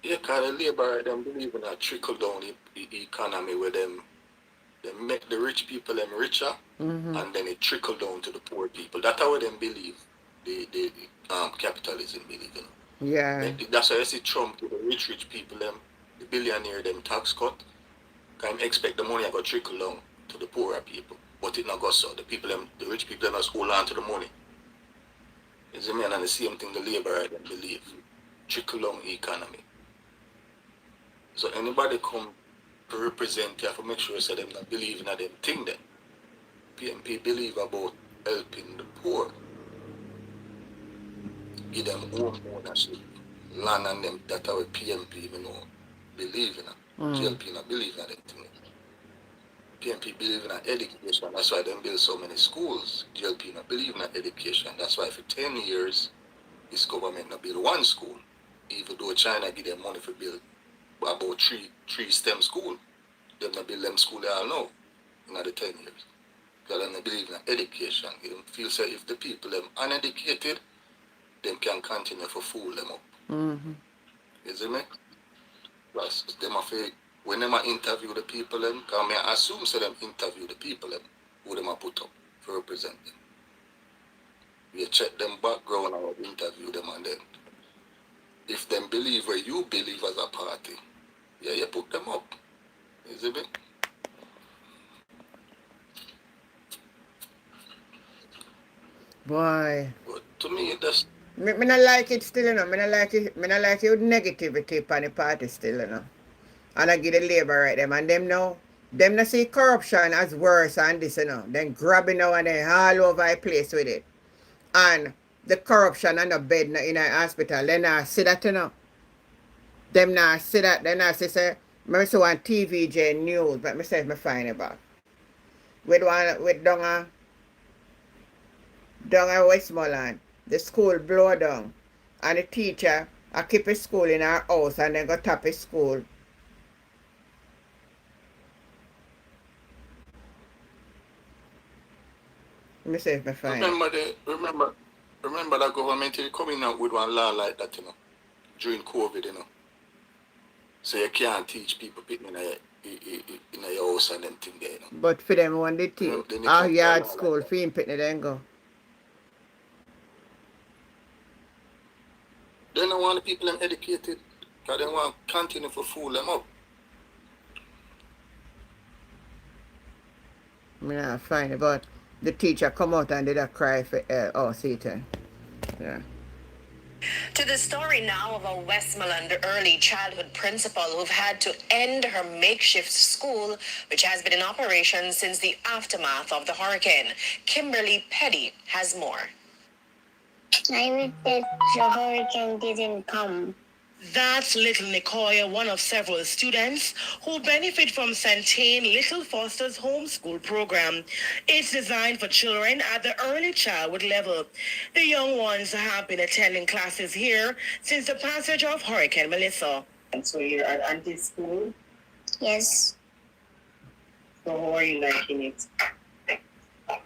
[SPEAKER 9] yeah, because the labor them believe in a trickle down economy where they make the rich people them richer, and then it trickle down to the poor people. That's how them believe the capitalism believe in.
[SPEAKER 4] Yeah.
[SPEAKER 9] That's why I see Trump with the rich people them, the billionaire them tax cut. Can expect the money to go trickle down to the poorer people, but it not go so. The rich people them just hold on to the money. You see me? And the same thing the labor them believe, trickle down economy. So anybody come to represent you have to make sure so them not believe in them thing then. PMP believe about helping the poor. Give them home ownership, land and them that our PMP believe in. GLP not believe in that thing. PMP believe in education, that's why they build so many schools. GLP not believe in education. That's why for 10 years this government not build one school. Even though China give them money for build about three STEM school. They not build them school they all know in the 10 years. Because they believe in education. They feel say if the people them uneducated, them can continue to fool them up. You see me? Plus, them have to, when them interview the people them, because I assume so them interview the people them who them put up to represent them. You check them background and interview them, and then if them believe where you believe as a party, yeah, you put them up. You see me?
[SPEAKER 4] Boy.
[SPEAKER 9] But to me, that's...
[SPEAKER 4] Me not like it still, you know. Me not like it with negativity on the party still, you know. And I give the labor right them. And them now see corruption as worse and this, you know. Then grabbing now and then all over the place with it. And the corruption on the bed in a hospital. They not see that, you know. Them not see that. They not say, I saw on TVJ News, but I say if I find it back. With down at Westmoreland. The school blow down. And the teacher I keep a school in our house and then go tap a school. Let me see if I find
[SPEAKER 9] Remember Remember that government is coming out with one law like that, during COVID, So you can't teach people in your house and them thing there,
[SPEAKER 4] But for them, when they teach
[SPEAKER 9] Then they
[SPEAKER 4] our
[SPEAKER 9] come
[SPEAKER 4] yard
[SPEAKER 9] to a law
[SPEAKER 4] school,
[SPEAKER 9] like that.
[SPEAKER 4] for him pitney then go.
[SPEAKER 9] They don't want the people them educated, because they want to continue to fool them up.
[SPEAKER 4] I mean, I find it, but the teacher come out and did a cry for Satan. Yeah.
[SPEAKER 10] To the story now of a Westmoreland early childhood principal who've had to end her makeshift school, which has been in operation since the aftermath of the hurricane. Kimberly Petty has more.
[SPEAKER 2] I wish that the hurricane didn't come.
[SPEAKER 10] That's little Nicoya, one of several students who benefit from Santain Little Foster's homeschool program. It's designed for children at the early childhood level. The young ones have been attending classes here since the passage of Hurricane Melissa. And so you're at Auntie's school?
[SPEAKER 2] Yes,
[SPEAKER 10] So how are you liking it?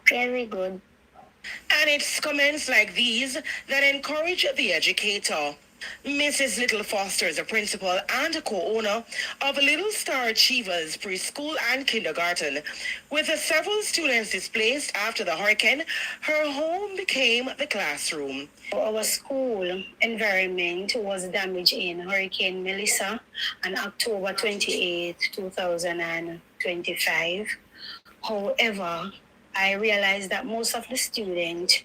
[SPEAKER 2] very good.
[SPEAKER 10] And it's comments like these that encourage the educator. Mrs. Little Foster is a principal and a co-owner of Little Star Achievers Preschool and Kindergarten. With several students displaced after the hurricane, her home became the classroom.
[SPEAKER 2] Our school environment was damaged in Hurricane Melissa on October 28, 2025. However, I realized that most of the students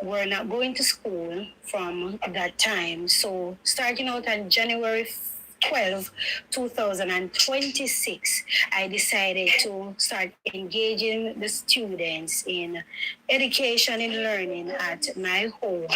[SPEAKER 2] were not going to school from that time. So starting out on January 12, 2026, I decided to start engaging the students in education and learning at my home.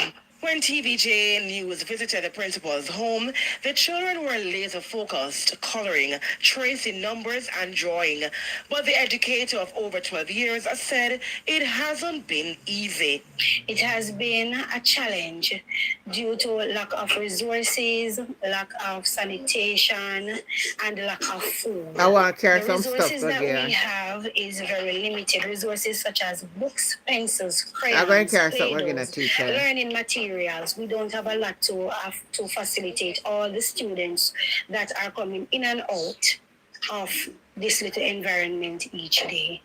[SPEAKER 10] When TVJ News visited the principal's home, the children were laser focused, coloring, tracing numbers and drawing. But the educator of over 12 years said it hasn't been easy.
[SPEAKER 2] It has been a challenge due to lack of resources, lack of sanitation, and lack of food.
[SPEAKER 4] I want to carry
[SPEAKER 2] The
[SPEAKER 4] some stuff
[SPEAKER 2] resources that
[SPEAKER 4] again.
[SPEAKER 2] we have is very limited. Resources such as books, pencils,
[SPEAKER 4] I'm going
[SPEAKER 2] crayons,
[SPEAKER 4] to carry something again,
[SPEAKER 2] Play-Dohs,
[SPEAKER 4] teacher.
[SPEAKER 2] learning materials. We don't have a lot to facilitate all the students that are coming in and out of this little environment each day.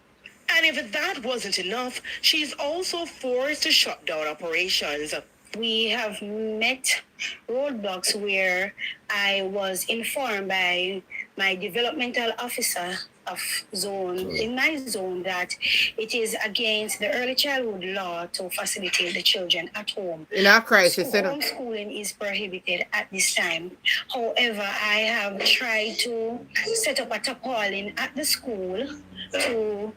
[SPEAKER 10] And if that wasn't enough, she's also forced to shut down operations.
[SPEAKER 2] We have met roadblocks where I was informed by my developmental officer of zone, in my zone, that it is against the early childhood law to facilitate the children at home.
[SPEAKER 4] In our crisis,
[SPEAKER 2] So homeschooling is prohibited at this time. However, I have tried to set up a tarpaulin at the school to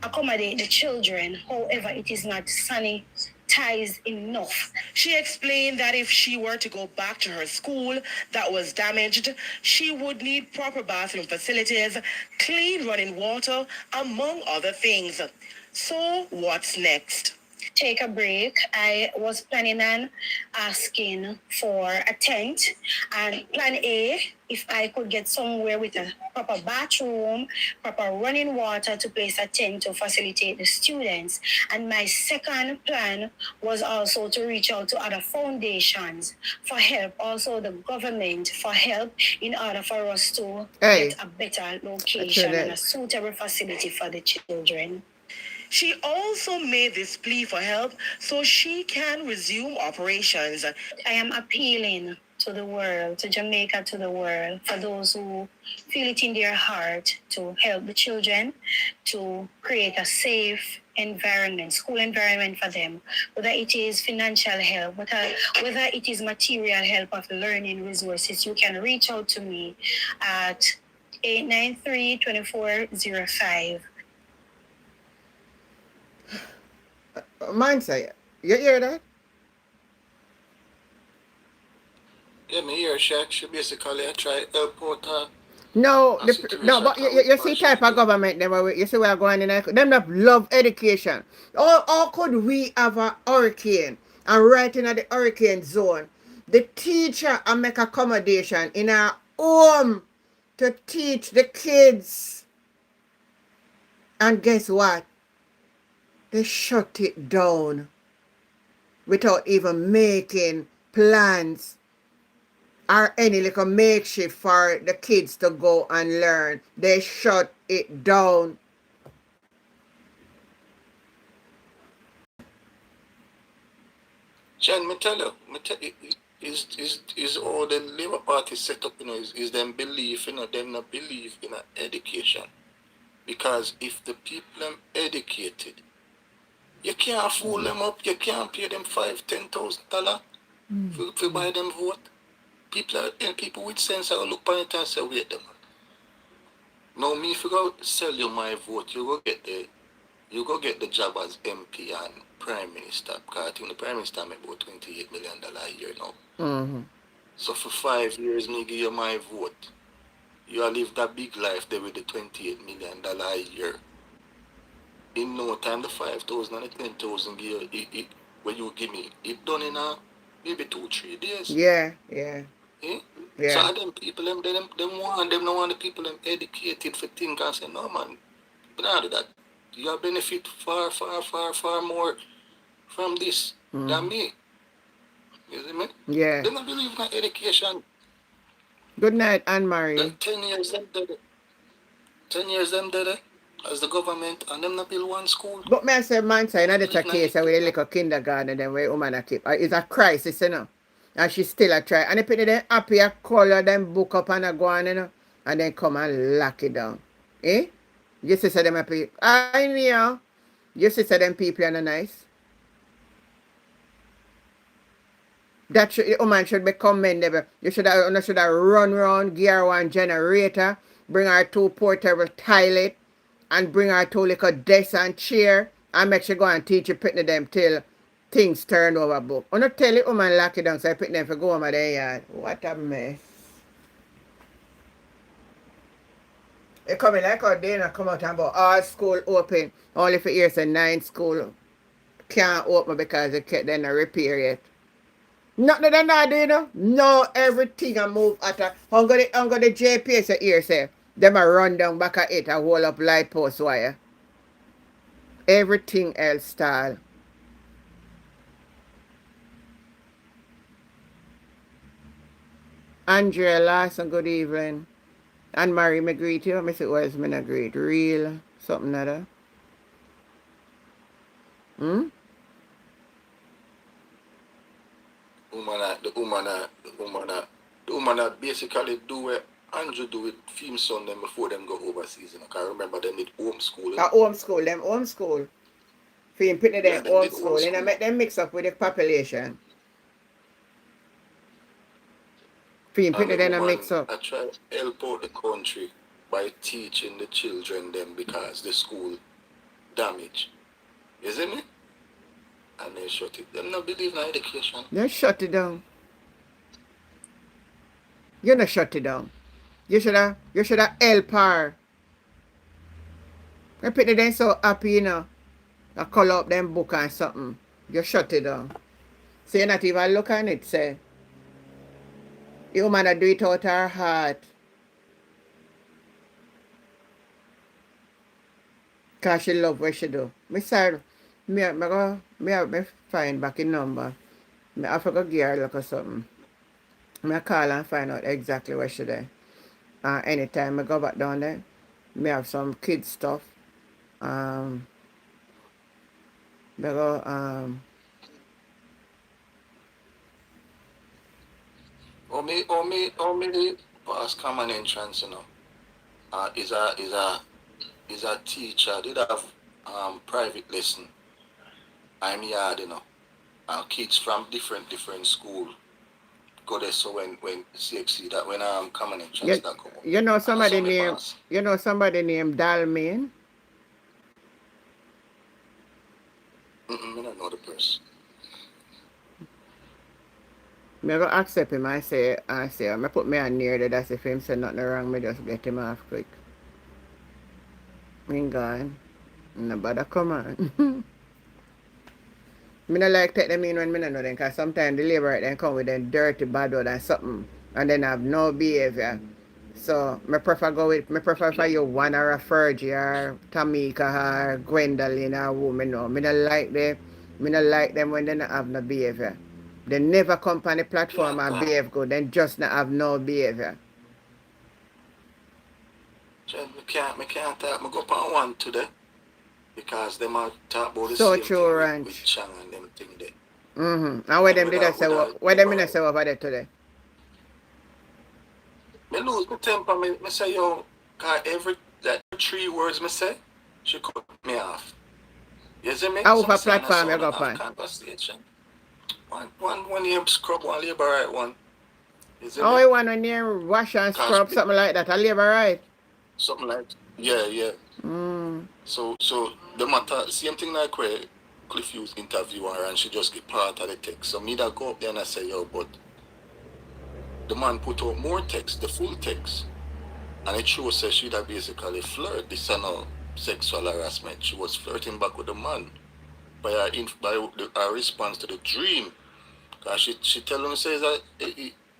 [SPEAKER 2] accommodate the children. However, it is not sanitized enough.
[SPEAKER 10] She explained that if she were to go back to her school that was damaged, she would need proper bathroom facilities, clean running water, among other things. So what's next?
[SPEAKER 2] Take a break. I was planning on asking for a tent, and plan A, if I could get somewhere with a proper bathroom, proper running water to place a tent to facilitate the students. And my second plan was also to reach out to other foundations for help, also the government for help, in order for us to get a better location and a suitable facility for the children.
[SPEAKER 10] She also made this plea for help so she can resume operations.
[SPEAKER 2] I am appealing to the world, to Jamaica, to the world, for those who feel it in their heart to help the children, to create a safe environment, school environment for them, whether it is financial help, whether it is material help of learning resources. You can reach out to me at 893-2405.
[SPEAKER 4] Mindset. You hear that?
[SPEAKER 9] Yeah, me hear she basically try help out
[SPEAKER 4] No, but you see type of government, you see where going in, them that love education. How could we have a hurricane and right in the hurricane zone, the teacher and make accommodation in our home to teach the kids? And guess what? They shut it down. without even making plans or any little makeshift for the kids to go and learn. They shut it down.
[SPEAKER 9] Jen, me tell you, is all the Labour Party set up, is them belief, them not believe in education. Because if the people are educated, you can't fool them up, you can't pay them $5,000-$10,000 to buy them vote. People with sense are look on it and say, wait them. Now me if you go sell you my vote, you go get the job as MP and Prime Minister, because I think the Prime Minister make about $28 million a year now.
[SPEAKER 4] Mm-hmm.
[SPEAKER 9] So for 5 years, me give you my vote. You will live that big life there with the $28 million a year. In no time, the 5,000 and the 10,000 give you, when you give me, it done in maybe 2-3 days.
[SPEAKER 4] Yeah.
[SPEAKER 9] So are them people, them want the people them educated for think and say, no man, not do that. You have benefit far more from this than me. You see me?
[SPEAKER 4] Yeah.
[SPEAKER 9] They don't believe in education.
[SPEAKER 4] Good night, Anne-Marie.
[SPEAKER 9] 10 years them did it. 10 years them did it as the government and them not build one school.
[SPEAKER 4] But me I say, man, say, that's a case with a little kindergarten and where woman a keep. It's a crisis, And she still a try. And the people then happy a color them book up and a go on, and then come and lock it down. Eh? You see them happy. I know. You see them people are not nice. That woman should be commendable. You should have run around, give her one generator, bring her 2 portable toilet, and bring her 2 little desk and chair, and make sure go and teach you picking them till things turn over book. I not tell the woman lock it down so I pick them for go over their yard. What a mess. They come in like how they not come out and about all school open. Only for years and 9 school can't open because they're not repair yet. Nothing than that, No, everything I move at a I'm gonna the JPS here say. Them a run down back at it and hold up light post wire. Everything else style. Andrea Larson, good evening. And Mary, me greet you. I say, well, me not greet. Real something other.
[SPEAKER 9] The woman that basically do what Andrew do with film son them before them go overseas. I can't remember them did homeschool.
[SPEAKER 4] Homeschool. Film put them homeschool. And I make them mix up with the population. Film put them and mix up.
[SPEAKER 9] I try to help out the country by teaching the children them because the school damaged. You see me? And they shut it. Them not believe in education.
[SPEAKER 4] They shut it down. You not shut it down. You should have help her. I put them so happy, I call up them book and something. You shut it down. So you not even look on it, say. The woman that do it out her heart. Because she love what she do. Me sorry. Me find back in number. I forgot give her look or something. I call and find out exactly where she there. Anytime I go back down there, me have some kid stuff. They go
[SPEAKER 9] Only past common entrance, is a teacher. Did have private lesson. I'm yard, kids from different school go there. So when CXC that when common entrance that come up.
[SPEAKER 4] Somebody named Dalmain.
[SPEAKER 9] I don't know the person.
[SPEAKER 4] I go accept him. I say, I put me on near there. That's if him say nothing wrong, me just get him off quick. Me gone. Nobody come on. Me not like take them in when me not know them, because sometimes the labor then come with them dirty bad word and something, and then have no behavior. So me prefer for you one or a Fergie or Tamika or Gwendolyn or who me know. Me not like the Me not like them when they not have no behavior. They never come on the platform and behave good. They just not have no behavior.
[SPEAKER 9] Me can't talk. Me go on one today. Because them are talk about the
[SPEAKER 4] So
[SPEAKER 9] same
[SPEAKER 4] true,
[SPEAKER 9] thing
[SPEAKER 4] Ranch.
[SPEAKER 9] with Chang and them thing there.
[SPEAKER 4] Mm-hmm. And where them did I say where them in say over there today?
[SPEAKER 9] Me lose my temper. Me say yo, cause every 3 words me say, she cut me off. You see me?
[SPEAKER 4] How
[SPEAKER 9] So
[SPEAKER 4] for
[SPEAKER 9] me say,
[SPEAKER 4] platform you go
[SPEAKER 9] have
[SPEAKER 4] on?
[SPEAKER 9] conversation. One you scrub, one labor right one. You see
[SPEAKER 4] Oh,
[SPEAKER 9] me?
[SPEAKER 4] you want when you wash and scrub something like that? A labor right?
[SPEAKER 9] Something like yeah.
[SPEAKER 4] Mm.
[SPEAKER 9] So the matter same thing like where Cliff Hughes interview her and she just get part of the text. So me that go up there and I say, yo, but the man put out more text, the full text. And it shows that she that basically flirt. This is no sexual harassment. She was flirting back with the man by her response to the dream. Cause she tell him says that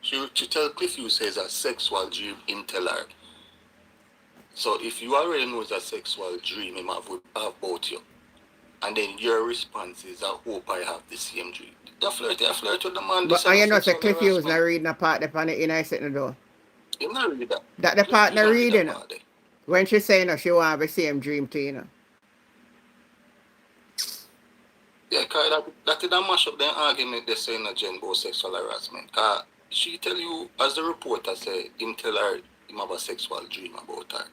[SPEAKER 9] she tell Cliff Hughes says a sexual dream him tell her. So if you already know it's a sexual dream him have about you, and then your response is I hope I have the same dream. You flirt with the man.
[SPEAKER 4] But you know say Cliff Hughes not reading a part upon the inner sitting door.
[SPEAKER 9] You not read that.
[SPEAKER 4] That the partner reading
[SPEAKER 9] that
[SPEAKER 4] it. When she say no, she want to have the same dream too, you know.
[SPEAKER 9] Yeah, because that did mash up the argument they say in a about sexual harassment. Because she tell you, as the reporter say, him tell her him have a sexual dream about her.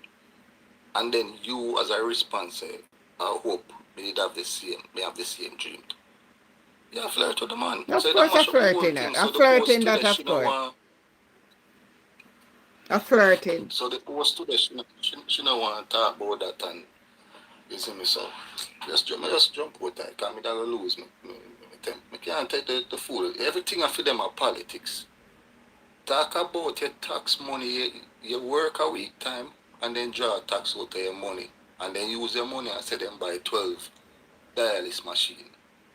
[SPEAKER 9] And then you, as a response, say, I hope me have the same dream. Yeah, flirt with the man.
[SPEAKER 4] Of
[SPEAKER 9] so
[SPEAKER 4] course, I'm flirting that. I'm flirting that, of course. I'm flirting.
[SPEAKER 9] So the post today, she don't want to talk about that and you see me, so just jump out there, because I don't lose me. I can't take the fool. Everything I feel them are politics. Talk about your tax money, you work a week time and then draw tax out of your money. And then use your money and say them buy 12 dialysis machine.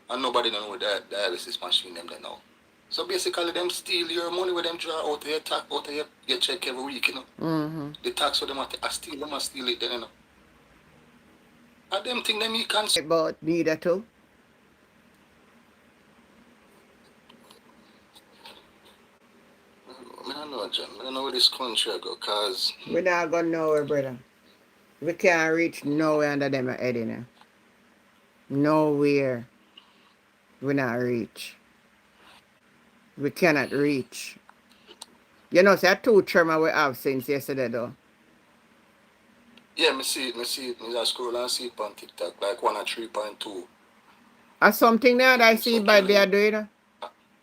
[SPEAKER 9] And nobody know what dialysis machine them they know. So basically them steal your money with them draw out of your tax out of your check every week, you know.
[SPEAKER 4] Mm-hmm.
[SPEAKER 9] The tax with them I steal it then, you know. I them think them you can
[SPEAKER 4] about neither too.
[SPEAKER 9] I don't know, John. I don't know where this country go, cause
[SPEAKER 4] we not going nowhere, brother. We can't reach nowhere under them head, you know. Nowhere. We not reach. We cannot reach. You know, say 2 tremor we have since yesterday though.
[SPEAKER 9] yeah, me see it. Me just scroll and see it on TikTok, like 1 or 3.2.
[SPEAKER 4] Or something that I see by they are doing.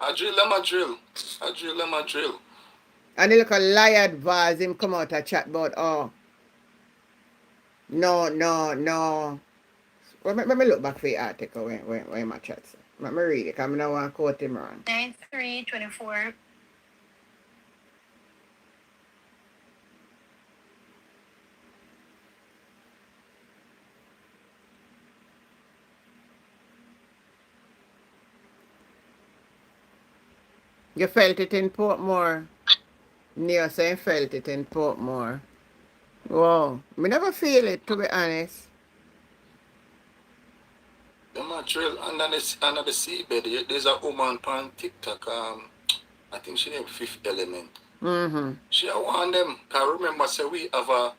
[SPEAKER 9] I drill.
[SPEAKER 4] And the little lie advise him come out and chat about, oh, no. Well, let me look back for the article when my chat say. Let me read it, because I don't want to quote him wrong.
[SPEAKER 6] 9/3/24.
[SPEAKER 4] You felt it in Portmore. Neil saying felt it in Portmore. Wow. Me never feel it, to be honest.
[SPEAKER 9] Them a drill under the seabed. There's a woman on TikTok, I think she named Fifth Element.
[SPEAKER 4] Mm-hmm.
[SPEAKER 9] She want them, because remember, say we have a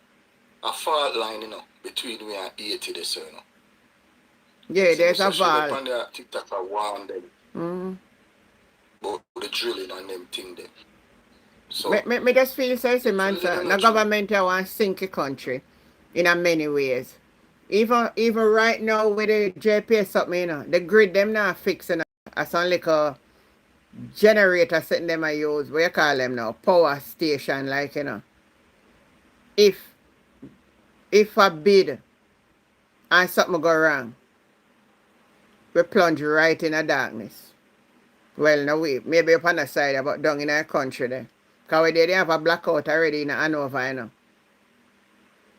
[SPEAKER 9] fault line, you know, between we and 80 this, you know.
[SPEAKER 4] Yeah,
[SPEAKER 9] so
[SPEAKER 4] there's a
[SPEAKER 9] she
[SPEAKER 4] val.
[SPEAKER 9] on the TikTok I warn them
[SPEAKER 4] Mm-hmm.
[SPEAKER 9] about the drilling and them thing there. So
[SPEAKER 4] Me just feel so, man, sir. The government want to sink the country in a many ways. Even right now with the JPS something, you know, the grid them not fixing a sound like a generator setting them I use, what you call them now, power station, like, you know. If a bid and something go wrong, we plunge right in the darkness. Well, no way, maybe up on the side, but down in our country there. Because they have a blackout already in Hanover, you know.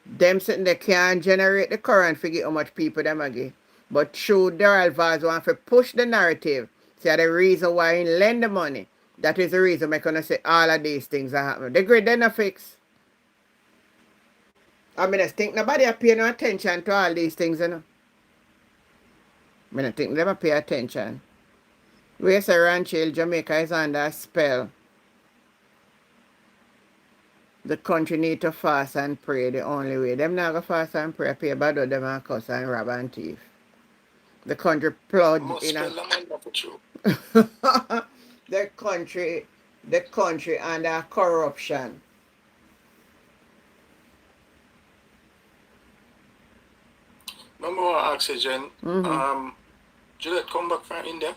[SPEAKER 4] Them sitting there can't generate the current figure how much people them a give. But through Daryl Vaz want to push the narrative. Say the reason why he lend the money. That is the reason I'm going to say all of these things are happening. The grid then a fix. I mean, I think nobody are paying no attention to all these things, you know. I don't think they never pay attention. We say Ranch Jamaica is under a spell. The country need to fast and pray the only way. Them not go fast and pray, pay bad them and cuss and rob and thief. The country plunged in a the country under corruption.
[SPEAKER 9] Number one oxygen. Juliet come back from India.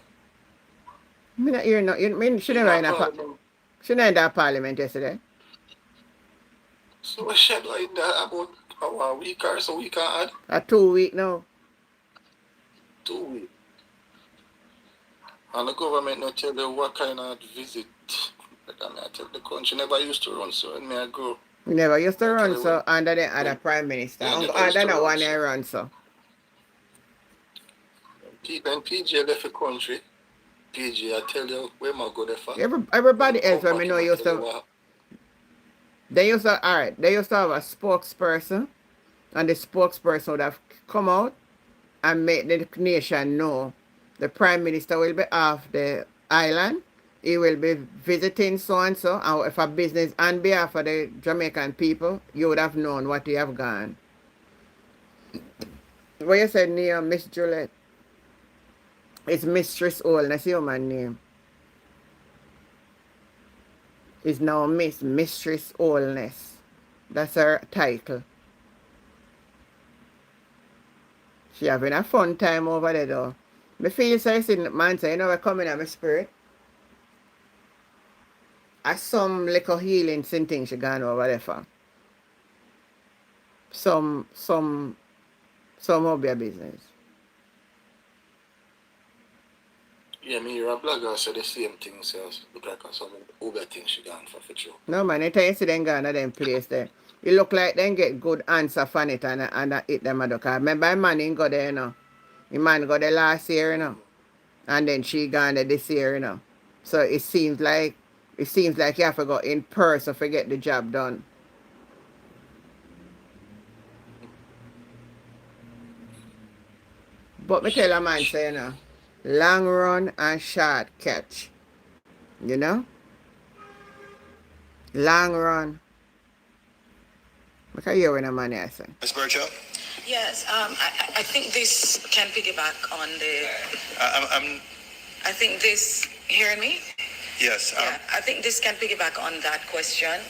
[SPEAKER 4] Me not hear no. You mean she never in a parliament yesterday?
[SPEAKER 9] So we shed like that about a week or so we can add.
[SPEAKER 4] A 2 week now.
[SPEAKER 9] 2 weeks. And the government not tell you what kind of visit. Like I tell the country never used to run so when me I go.
[SPEAKER 4] We never used to run so under the other prime minister. Under no one year run so.
[SPEAKER 9] When PJ left the country, PJ I tell you where I go there for.
[SPEAKER 4] Everybody else when me know used to. They used to have a spokesperson, and the spokesperson would have come out and make the nation know the prime minister will be off the island. He will be visiting so and so, and if a business on behalf of the Jamaican people, you would have known what he have gone. What you said near Miss Juliet? It's Mistress Oldness, your man name. Is now Mistress Oldness. That's her title. She having a fun time over there though. Me feel so sitting man say, you know what coming at my spirit? I some little healing thing she gone over there for. Some of your business.
[SPEAKER 9] Yeah, me you're a blogger say the same thing, so look like some Uber thing she gone for sure.
[SPEAKER 4] No man, I tell you see them gone to them place there. It look like them get good answer from it and hit them at the car. Remember my man go there, you know. The man go there last year, you know. And then she gone there this year, you know. So it seems like you have to go in person to get the job done. But me tell a man say, you know, long run and short catch. You know? Long run. What are you when a man is saying?
[SPEAKER 11] Ms. Birchall?
[SPEAKER 12] Yes, I think this can piggyback on the. I think this. Hearing me?
[SPEAKER 11] Yes.
[SPEAKER 12] I think this can piggyback on that question.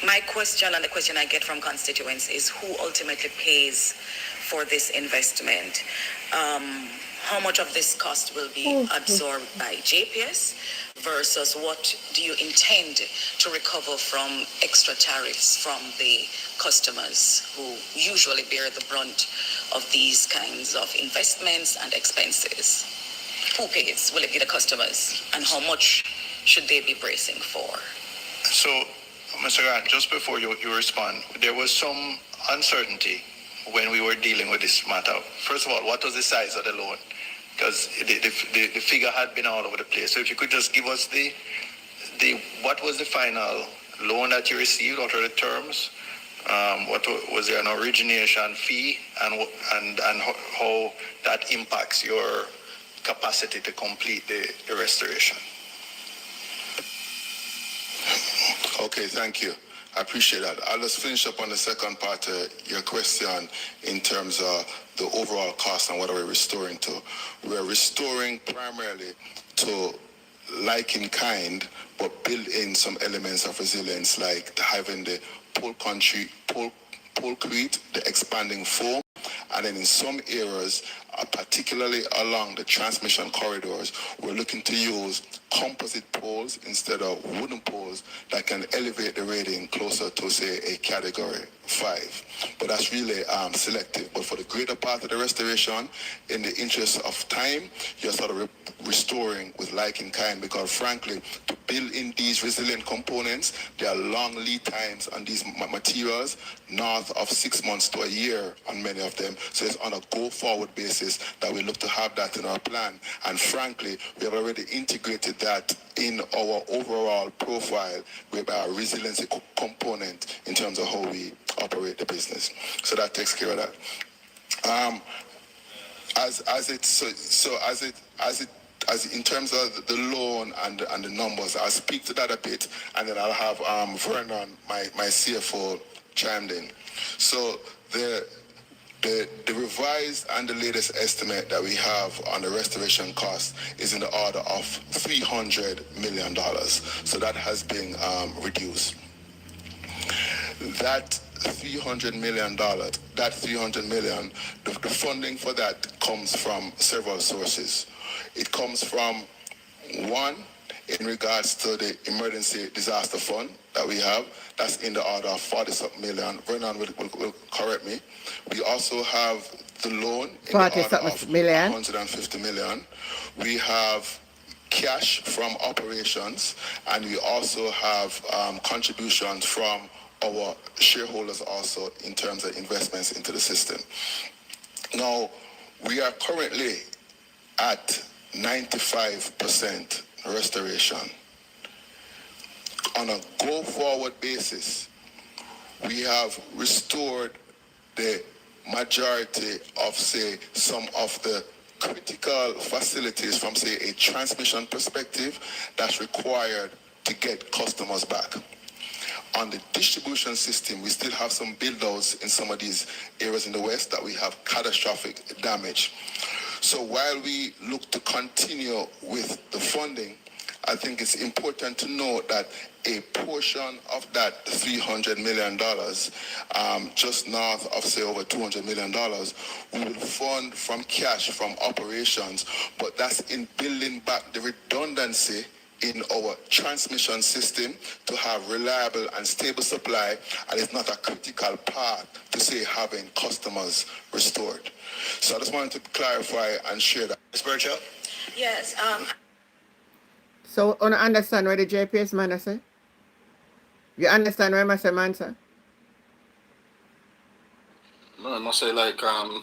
[SPEAKER 12] My question and the question I get from constituents is who ultimately pays for this investment? How much of this cost will be absorbed by JPS versus what do you intend to recover from extra tariffs from the customers who usually bear the brunt of these kinds of investments and expenses? Who pays? Will it be the customers? And how much should they be bracing for?
[SPEAKER 11] So, Mr. Grant, just before you respond, there was some uncertainty when we were dealing with this matter. First of all, what was the size of the loan? Because the figure had been all over the place. So if you could just give us what was the final loan that you received? What are the terms? What was there an origination fee, and how that impacts your capacity to complete the restoration?
[SPEAKER 13] Okay, thank you. I appreciate that. I'll just finish up on the second part of your question in terms of the overall cost and what are we restoring to. We're restoring primarily to like in kind, but build in some elements of resilience, like having the polecrete, the expanding foam, and then in some areas, particularly along the transmission corridors, we're looking to use composite poles instead of wooden poles that can elevate the rating closer to, say, a category 5. But that's really selective. But for the greater part of the restoration, in the interest of time, you're sort of restoring with like in kind, because frankly, to build in these resilient components, there are long lead times on these materials, north of 6 months to a year on many of them. So it's on a go-forward basis that we look to have that in our plan. And frankly, we have already integrated that in our overall profile with our resiliency component in terms of how we operate the business. So that takes care of that. as in terms of the loan and the numbers, I'll speak to that a bit, and then I'll have Vernon, my CFO, chimed in. So the revised and the latest estimate that we have on the restoration cost is in the order of $300 million. So that has been reduced. That $300 million, the funding for that comes from several sources. It comes from, one, in regards to the emergency disaster fund that we have. That's in the order of 40 million. Vernon will correct me. We also have the loan in the order of 150 million. We have cash from operations, and we also have contributions from our shareholders also in terms of investments into the system. Now, we are currently at 95% restoration. On a go-forward basis, we have restored the majority of, say, some of the critical facilities from, say, a transmission perspective that's required to get customers back. On the distribution system, we still have some build-outs in some of these areas in the West that we have catastrophic damage. So while we look to continue with the funding, I think it's important to note that a portion of that $300 million, just north of, say, over $200 million, we will fund from cash from operations, but that's in building back the redundancy in our transmission system to have reliable and stable supply, and it's not a critical part to, say, having customers restored. So I just wanted to clarify and share that. Ms. Birchall?
[SPEAKER 12] Yes.
[SPEAKER 4] So, you understand what the JPS man say? You understand what I say, man, sir?
[SPEAKER 9] No, I must say, like, I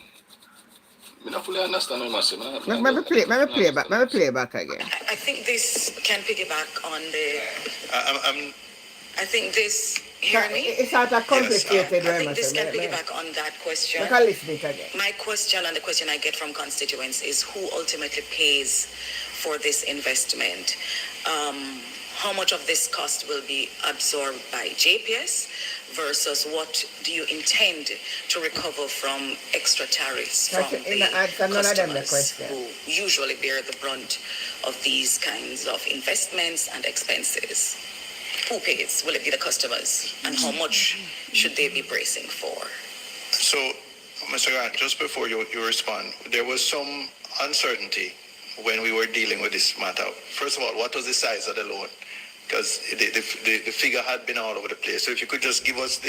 [SPEAKER 9] don't fully understand what I say.
[SPEAKER 4] Let me play back again.
[SPEAKER 12] I think this can piggyback on the... I think this... Hear me?
[SPEAKER 4] It's not a complicated
[SPEAKER 12] I think this can piggyback on that question.
[SPEAKER 4] Let me listen it again.
[SPEAKER 12] My question and the question I get from constituents is who ultimately pays for this investment? How much of this cost will be absorbed by JPS versus what do you intend to recover from extra tariffs from the customers who usually bear the brunt of these kinds of investments and expenses? Who pays? Will it be the customers? And how much should they be bracing for?
[SPEAKER 11] So, Mr. Grant, just before you respond, there was some uncertainty when we were dealing with this matter. First of all, what was the size of the loan? Because the figure had been all over the place. So if you could just give us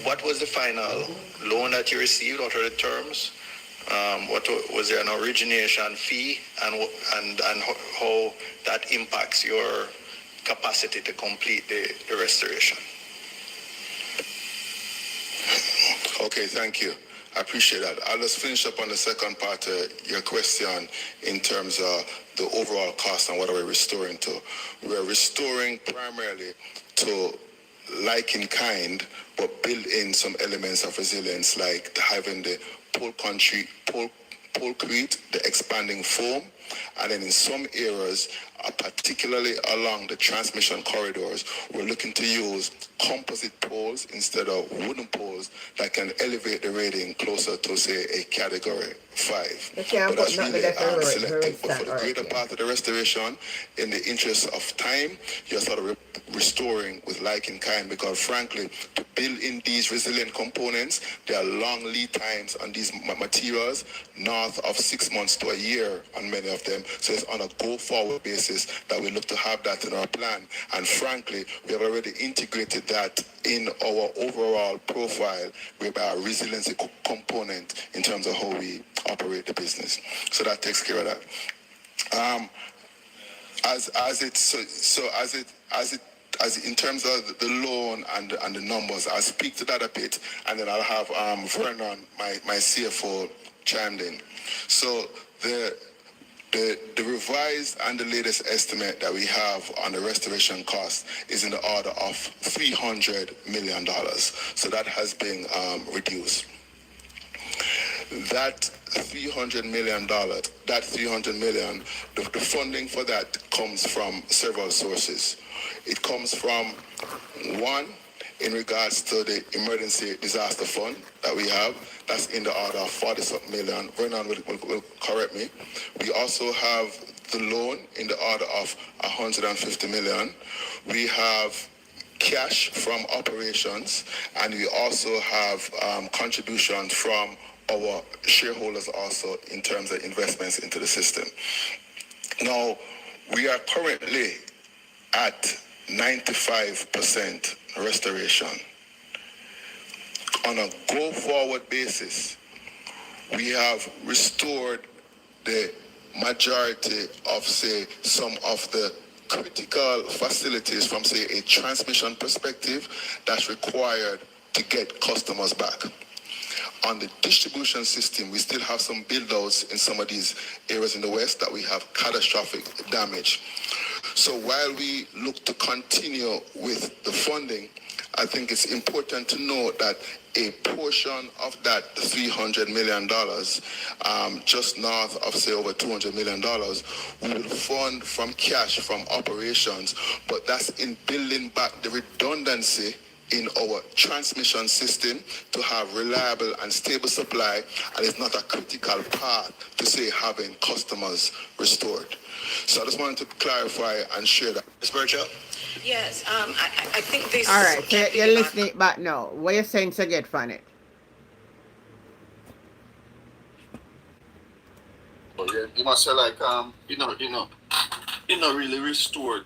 [SPEAKER 11] what was the final loan that you received? What are the terms? Was there an origination fee? And how that impacts your capacity to complete the restoration?
[SPEAKER 13] Okay, thank you. I appreciate that. I'll just finish up on the second part of your question in terms of the overall cost and what are we restoring to. We're restoring primarily to like in kind, but build in some elements of resilience like having the polecrete, the expanding foam, and then in some areas, particularly along the transmission corridors, we're looking to use composite poles instead of wooden poles that can elevate the rating closer to, say, a category 5. But that's really selective. But for the greater part of the restoration, in the interest of time, you're sort of restoring with like in kind, because frankly, to build in these resilient components, there are long lead times on these materials, north of 6 months to a year on many of them. So it's on a go-forward basis that we look to have that in our plan. And frankly, we have already integrated that in our overall profile, whereby our resiliency component in terms of how we operate the business. So that takes care of that. As in terms of the loan and the numbers, I'll speak to that a bit, and then I'll have Vernon, my CFO, chimed in. So the revised and the latest estimate that we have on the restoration cost is in the order of $300 million. So that has been reduced. That $300 million, the funding for that comes from several sources. It comes from, one, in regards to the emergency disaster fund that we have. That's in the order of 40 million. Vernon will correct me. We also have the loan in the order of 150 million. We have cash from operations, and we also have contributions from our shareholders also in terms of investments into the system. Now, we are currently at 95% restoration. On a go-forward basis, we have restored the majority of, say, some of the critical facilities from, say, a transmission perspective that's required to get customers back. On the distribution system, we still have some build-outs in some of these areas in the West that we have catastrophic damage. So while we look to continue with the funding, I think it's important to note that a portion of that $300 million, just north of, say, over $200 million, we will fund from cash from operations, but that's in building back the redundancy in our transmission system to have reliable and stable supply, and it's not a critical part to, say, having customers restored. So I just wanted to clarify and share that. Ms. Birchall?
[SPEAKER 12] Yes, I think this...
[SPEAKER 4] All right, so you're listening back now. What are you saying to get from it?
[SPEAKER 9] Oh, yeah, you must say like, you know, really restored.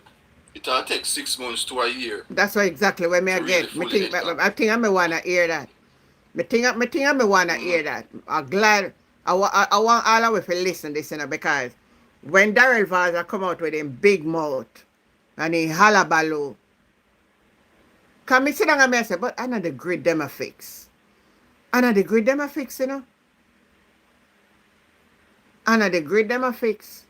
[SPEAKER 9] It'll take 6 months to a year.
[SPEAKER 4] That's what exactly what me
[SPEAKER 9] Really
[SPEAKER 4] again. I think I may wanna hear that. I think I may wanna hear that. I'm glad I want all of you to listen to this, you know, because when Daryl Vaza come out with him big mouth and he halabaloo, come me sit down and me say, but I know the grid them a fix. I know the grid them a fix, you know. I know the grid them a fix.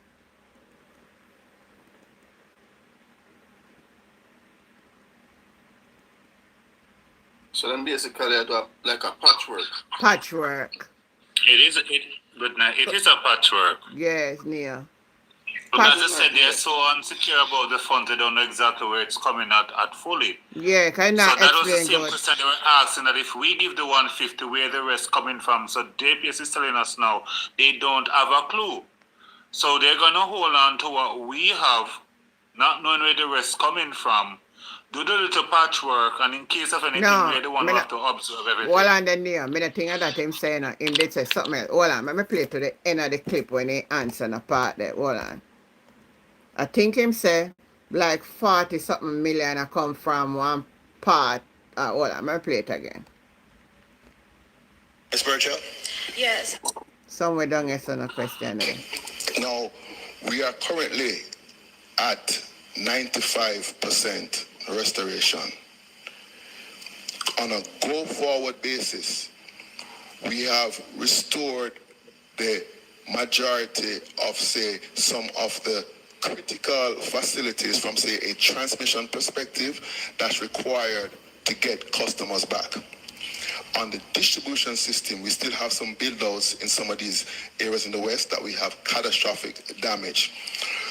[SPEAKER 9] So then basically I do like a patchwork.
[SPEAKER 4] Patchwork.
[SPEAKER 14] It is a patchwork.
[SPEAKER 4] Yes, Neil.
[SPEAKER 14] But as I said, they're so unsecure about the funds, they don't know exactly where it's coming at fully.
[SPEAKER 4] Yeah, kind of.
[SPEAKER 14] So that was the same question they were asking, that if we give the 150, where the rest coming from? So JPS is telling us now they don't have a clue. So they're going to hold on to what we have, not knowing where the rest coming from. Do the little patchwork, and in case of anything, we're the one who have to observe everything.
[SPEAKER 4] Hold on then, Neil. I think that him saying, him did say something else. Hold on, let me play to the end of the clip when he answered a part there. Hold on. I think him say like 40-something million I come from one part. Hold on, let me play it again.
[SPEAKER 13] Ms. Birchall?
[SPEAKER 12] Yes.
[SPEAKER 4] Somewhere down here, son, a question there.
[SPEAKER 13] Now, we are currently at 95% restoration. On a go-forward basis, we have restored the majority of, say, some of the critical facilities from, say, a transmission perspective that's required to get customers back. On the distribution system, we still have some build-outs in some of these areas in the West that we have catastrophic damage.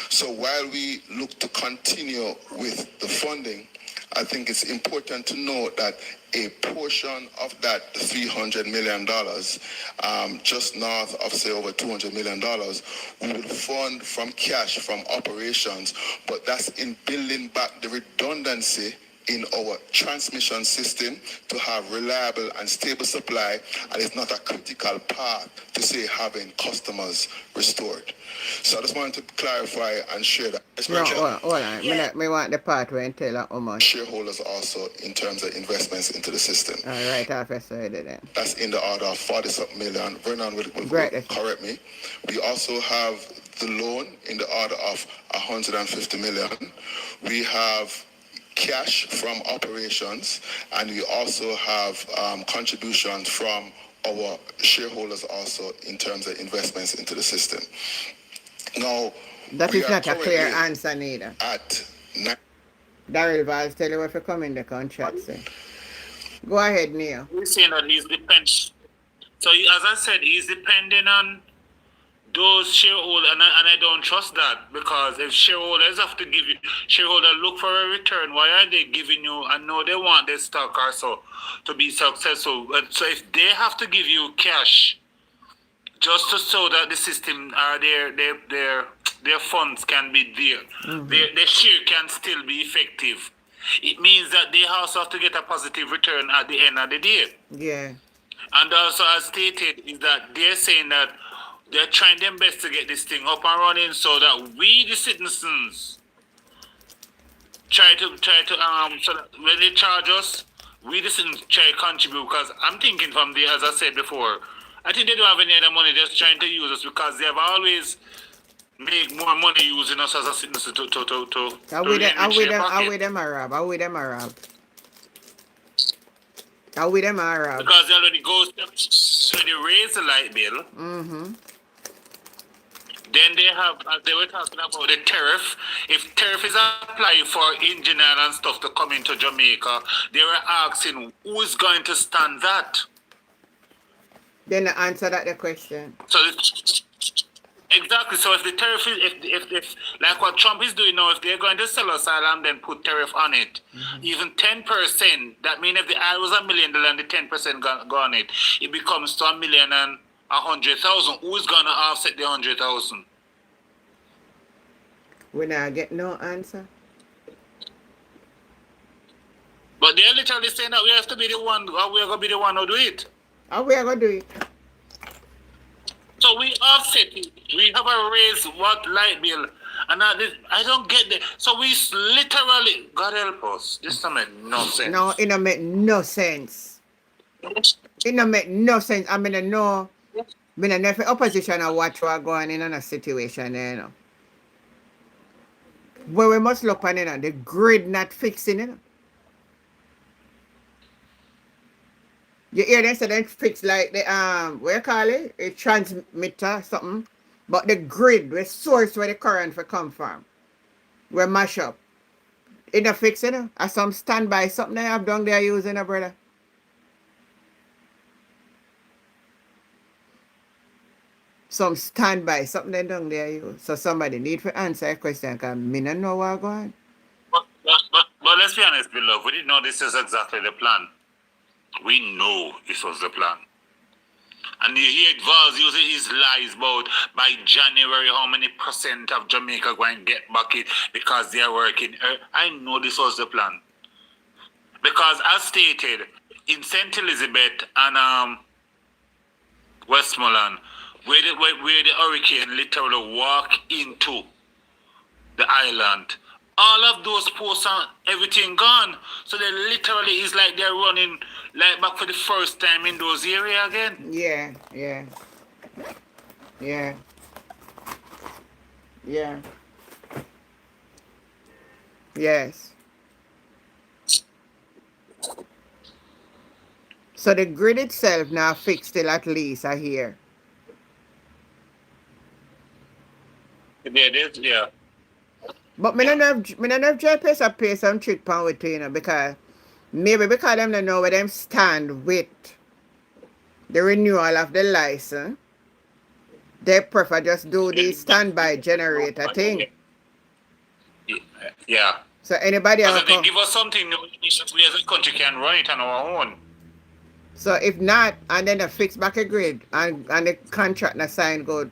[SPEAKER 13] So while we look to continue with the funding, I think it's important to note that a portion of that $300 million, just north of, say, over $200 million, we will fund from cash from operations, but that's in building back the redundancy in our transmission system to have reliable and stable supply, and it's not a critical part to, say, having customers restored. So I just wanted to clarify and share that.
[SPEAKER 4] No, hold on. Yeah. Me want the part where I tell her how much.
[SPEAKER 13] Shareholders also in terms of investments into the system.
[SPEAKER 4] All right, I'll say it then.
[SPEAKER 13] That's in the order of 40-something million. Vernon will correct me. We also have the loan in the order of 150 million. We have cash from operations, and we also have contributions from our shareholders also in terms of investments into the system. Now,
[SPEAKER 4] that is not a clear answer neither.
[SPEAKER 13] At
[SPEAKER 4] Daryl Valls tell you if you come in the contract, say. Go ahead, Neil.
[SPEAKER 14] He's saying that he's the pension. So as I said, he's depending on those shareholders, and I don't trust that, because if shareholders have to give you, shareholders look for a return, why are they giving you? I know they want their stock also to be successful, but so if they have to give you cash just to so that the system or their funds can be there, their share can still be effective, it means that they also have to get a positive return at the end of the day.
[SPEAKER 4] Yeah.
[SPEAKER 14] And also, as stated, is that they're saying that they're trying their best to get this thing up and running so that we, the citizens, try to so that when they charge us, we, the citizens, try to contribute. Because I'm thinking from the, as I said before, I think they don't have any other money, just trying to use us because they have always make more money using us as a citizen to
[SPEAKER 4] How we them Arab? How we them Arab? How we them Arab?
[SPEAKER 14] Because they already go when they raise the light bill. Then they have, as they were talking about the tariff. If tariff is applied for engineer and stuff to come into Jamaica, they were asking who's going to stand that.
[SPEAKER 4] Then the answer that the question.
[SPEAKER 14] So exactly. So if the tariff is, if like what Trump is doing now, if they're going to sell asylum, then put tariff on it, even 10%. That means if the I was $1 million and the 10% go on it, it becomes to 1,100,000. Who's gonna offset the 100,000?
[SPEAKER 4] We not get no answer.
[SPEAKER 14] But they're literally saying that we have to be the one, or we're gonna be the one who do it.
[SPEAKER 4] How we are gonna do it?
[SPEAKER 14] So we offset it. We have a raise what light bill, and I don't get that. So we literally, God help us. This don't make no sense.
[SPEAKER 4] No, it don't make no sense. It don't make no sense. I mean, I know if the opposition are watch what going in a situation, you know. Where we must look on it, the grid not fixing it. You hear them say they fix like the what you call it? A transmitter something. But the grid, the source where the current for come from, we mash up. It not fix it, or some standby something they have done there using a brother. Some standby something they done there use. So somebody need to answer a question because me don't know what's going on.
[SPEAKER 14] But let's be honest, beloved, we didn't know this is exactly the plan. We know this was the plan. And you hear Vaz using his lies about by January how many % of Jamaica going to get back it because they are working. I know this was the plan. Because as stated, in St. Elizabeth and Westmoreland, where the hurricane literally walked into the island, all of those posts and everything gone. So they literally is like they're running like back for the first time in those areas again.
[SPEAKER 4] Yeah. Yes. So the grid itself now fixed till at least I hear.
[SPEAKER 14] It is, yeah.
[SPEAKER 4] But me don't know if JPS a pay some trick pan with you, because maybe because them don't know where them stand with the renewal of the license, they prefer just do the standby generator thing.
[SPEAKER 14] Yeah.
[SPEAKER 4] So anybody else
[SPEAKER 14] they give us something new, we as a country can run it on our own.
[SPEAKER 4] So if not, and then they fix back a grid and the contract not signed good,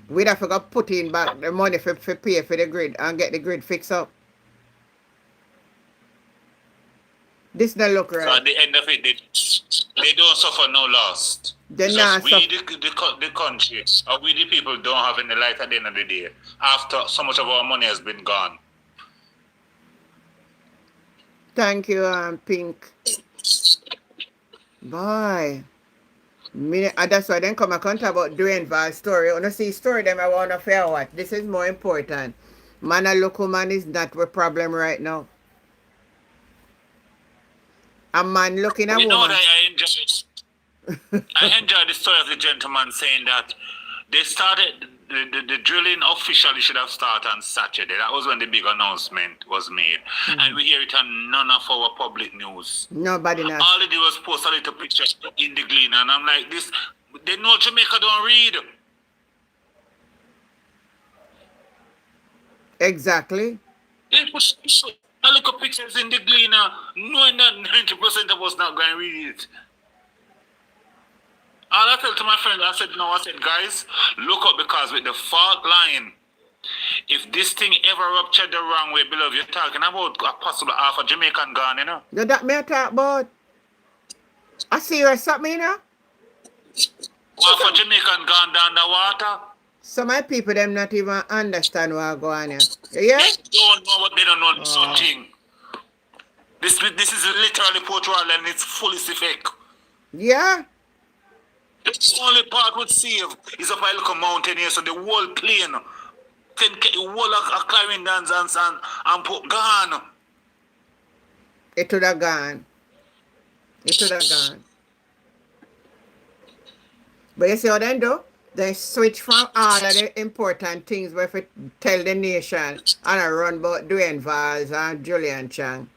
[SPEAKER 4] we'd have to go put in back the money for pay for the grid and get the grid fixed up. This don't look right.
[SPEAKER 14] So at the end of it, they don't suffer no loss.
[SPEAKER 4] They
[SPEAKER 14] just we, the country, or we the people don't have any light at the end of the day after so much of our money has been gone.
[SPEAKER 4] Thank you, Pink. Bye. That's why then come a count about doing Val's story. When I see story, them I want to fair what. This is more important. Man, a local man is not the problem right now. A man looking at
[SPEAKER 14] you know
[SPEAKER 4] woman.
[SPEAKER 14] I enjoy the story of the gentleman saying that they started the drilling officially should have started on Saturday. That was when the big announcement was made. And we hear it on none of our public news.
[SPEAKER 4] Nobody knows.
[SPEAKER 14] All they did was post a little picture in the Glen, and I'm like, this They know Jamaica don't read.
[SPEAKER 1] Exactly.
[SPEAKER 14] They put a little pictures in the Gleaner, knowing that 90% of us not going to read it. All I tell to my friend, I said, guys, look up, because with the fault line, if this thing ever ruptured the wrong way, beloved, you're talking about a possible half a Jamaican gone, you know?
[SPEAKER 1] You that me talk about? I see you something, you know?
[SPEAKER 14] Half a Jamaican gone down the water.
[SPEAKER 1] Some of my people, them not even understand what go on here. Yeah?
[SPEAKER 14] They don't know what they don't know something. This is literally Port Royal and it's fully fake.
[SPEAKER 1] Yeah?
[SPEAKER 14] The only part would save is up a little mountain here, so the whole plane, whole of Clarendons and put gone.
[SPEAKER 1] It would have gone. It would have gone. But you see what they do? They switch from all of the important things where if tell the nation and I run about Dwayne Valls and Julian Chang.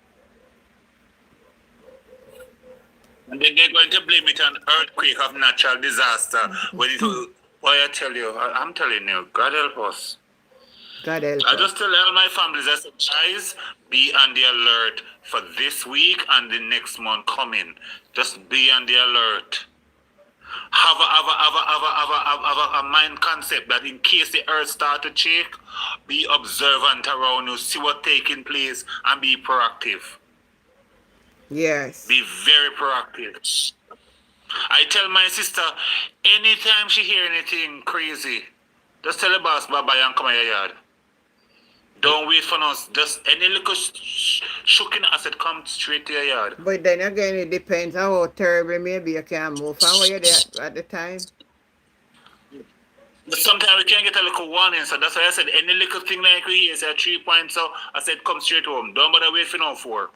[SPEAKER 14] And then they're going to blame it on earthquake of natural disaster. When it will, why I tell you, I'm telling you, God help us.
[SPEAKER 1] God help
[SPEAKER 14] I
[SPEAKER 1] us.
[SPEAKER 14] just tell all my families, I said, guys, be on the alert for this week and the next month coming. Just be on the alert. Have a mind concept that in case the earth start to shake, be observant around you, see what's taking place, and be proactive.
[SPEAKER 1] Yes.
[SPEAKER 14] Be very proactive. I tell my sister, anytime she hear anything crazy, just tell the boss bye-bye and come in your yard. Don't wait for us. Just any little shooking asset come straight to your yard.
[SPEAKER 1] But then again, it depends on how terrible maybe you can move from where you're there at the time.
[SPEAKER 14] But sometimes we can get a little warning, so that's why I said any little thing like we hear, say 3 points, so I said come straight home. Don't bother wait for no 4.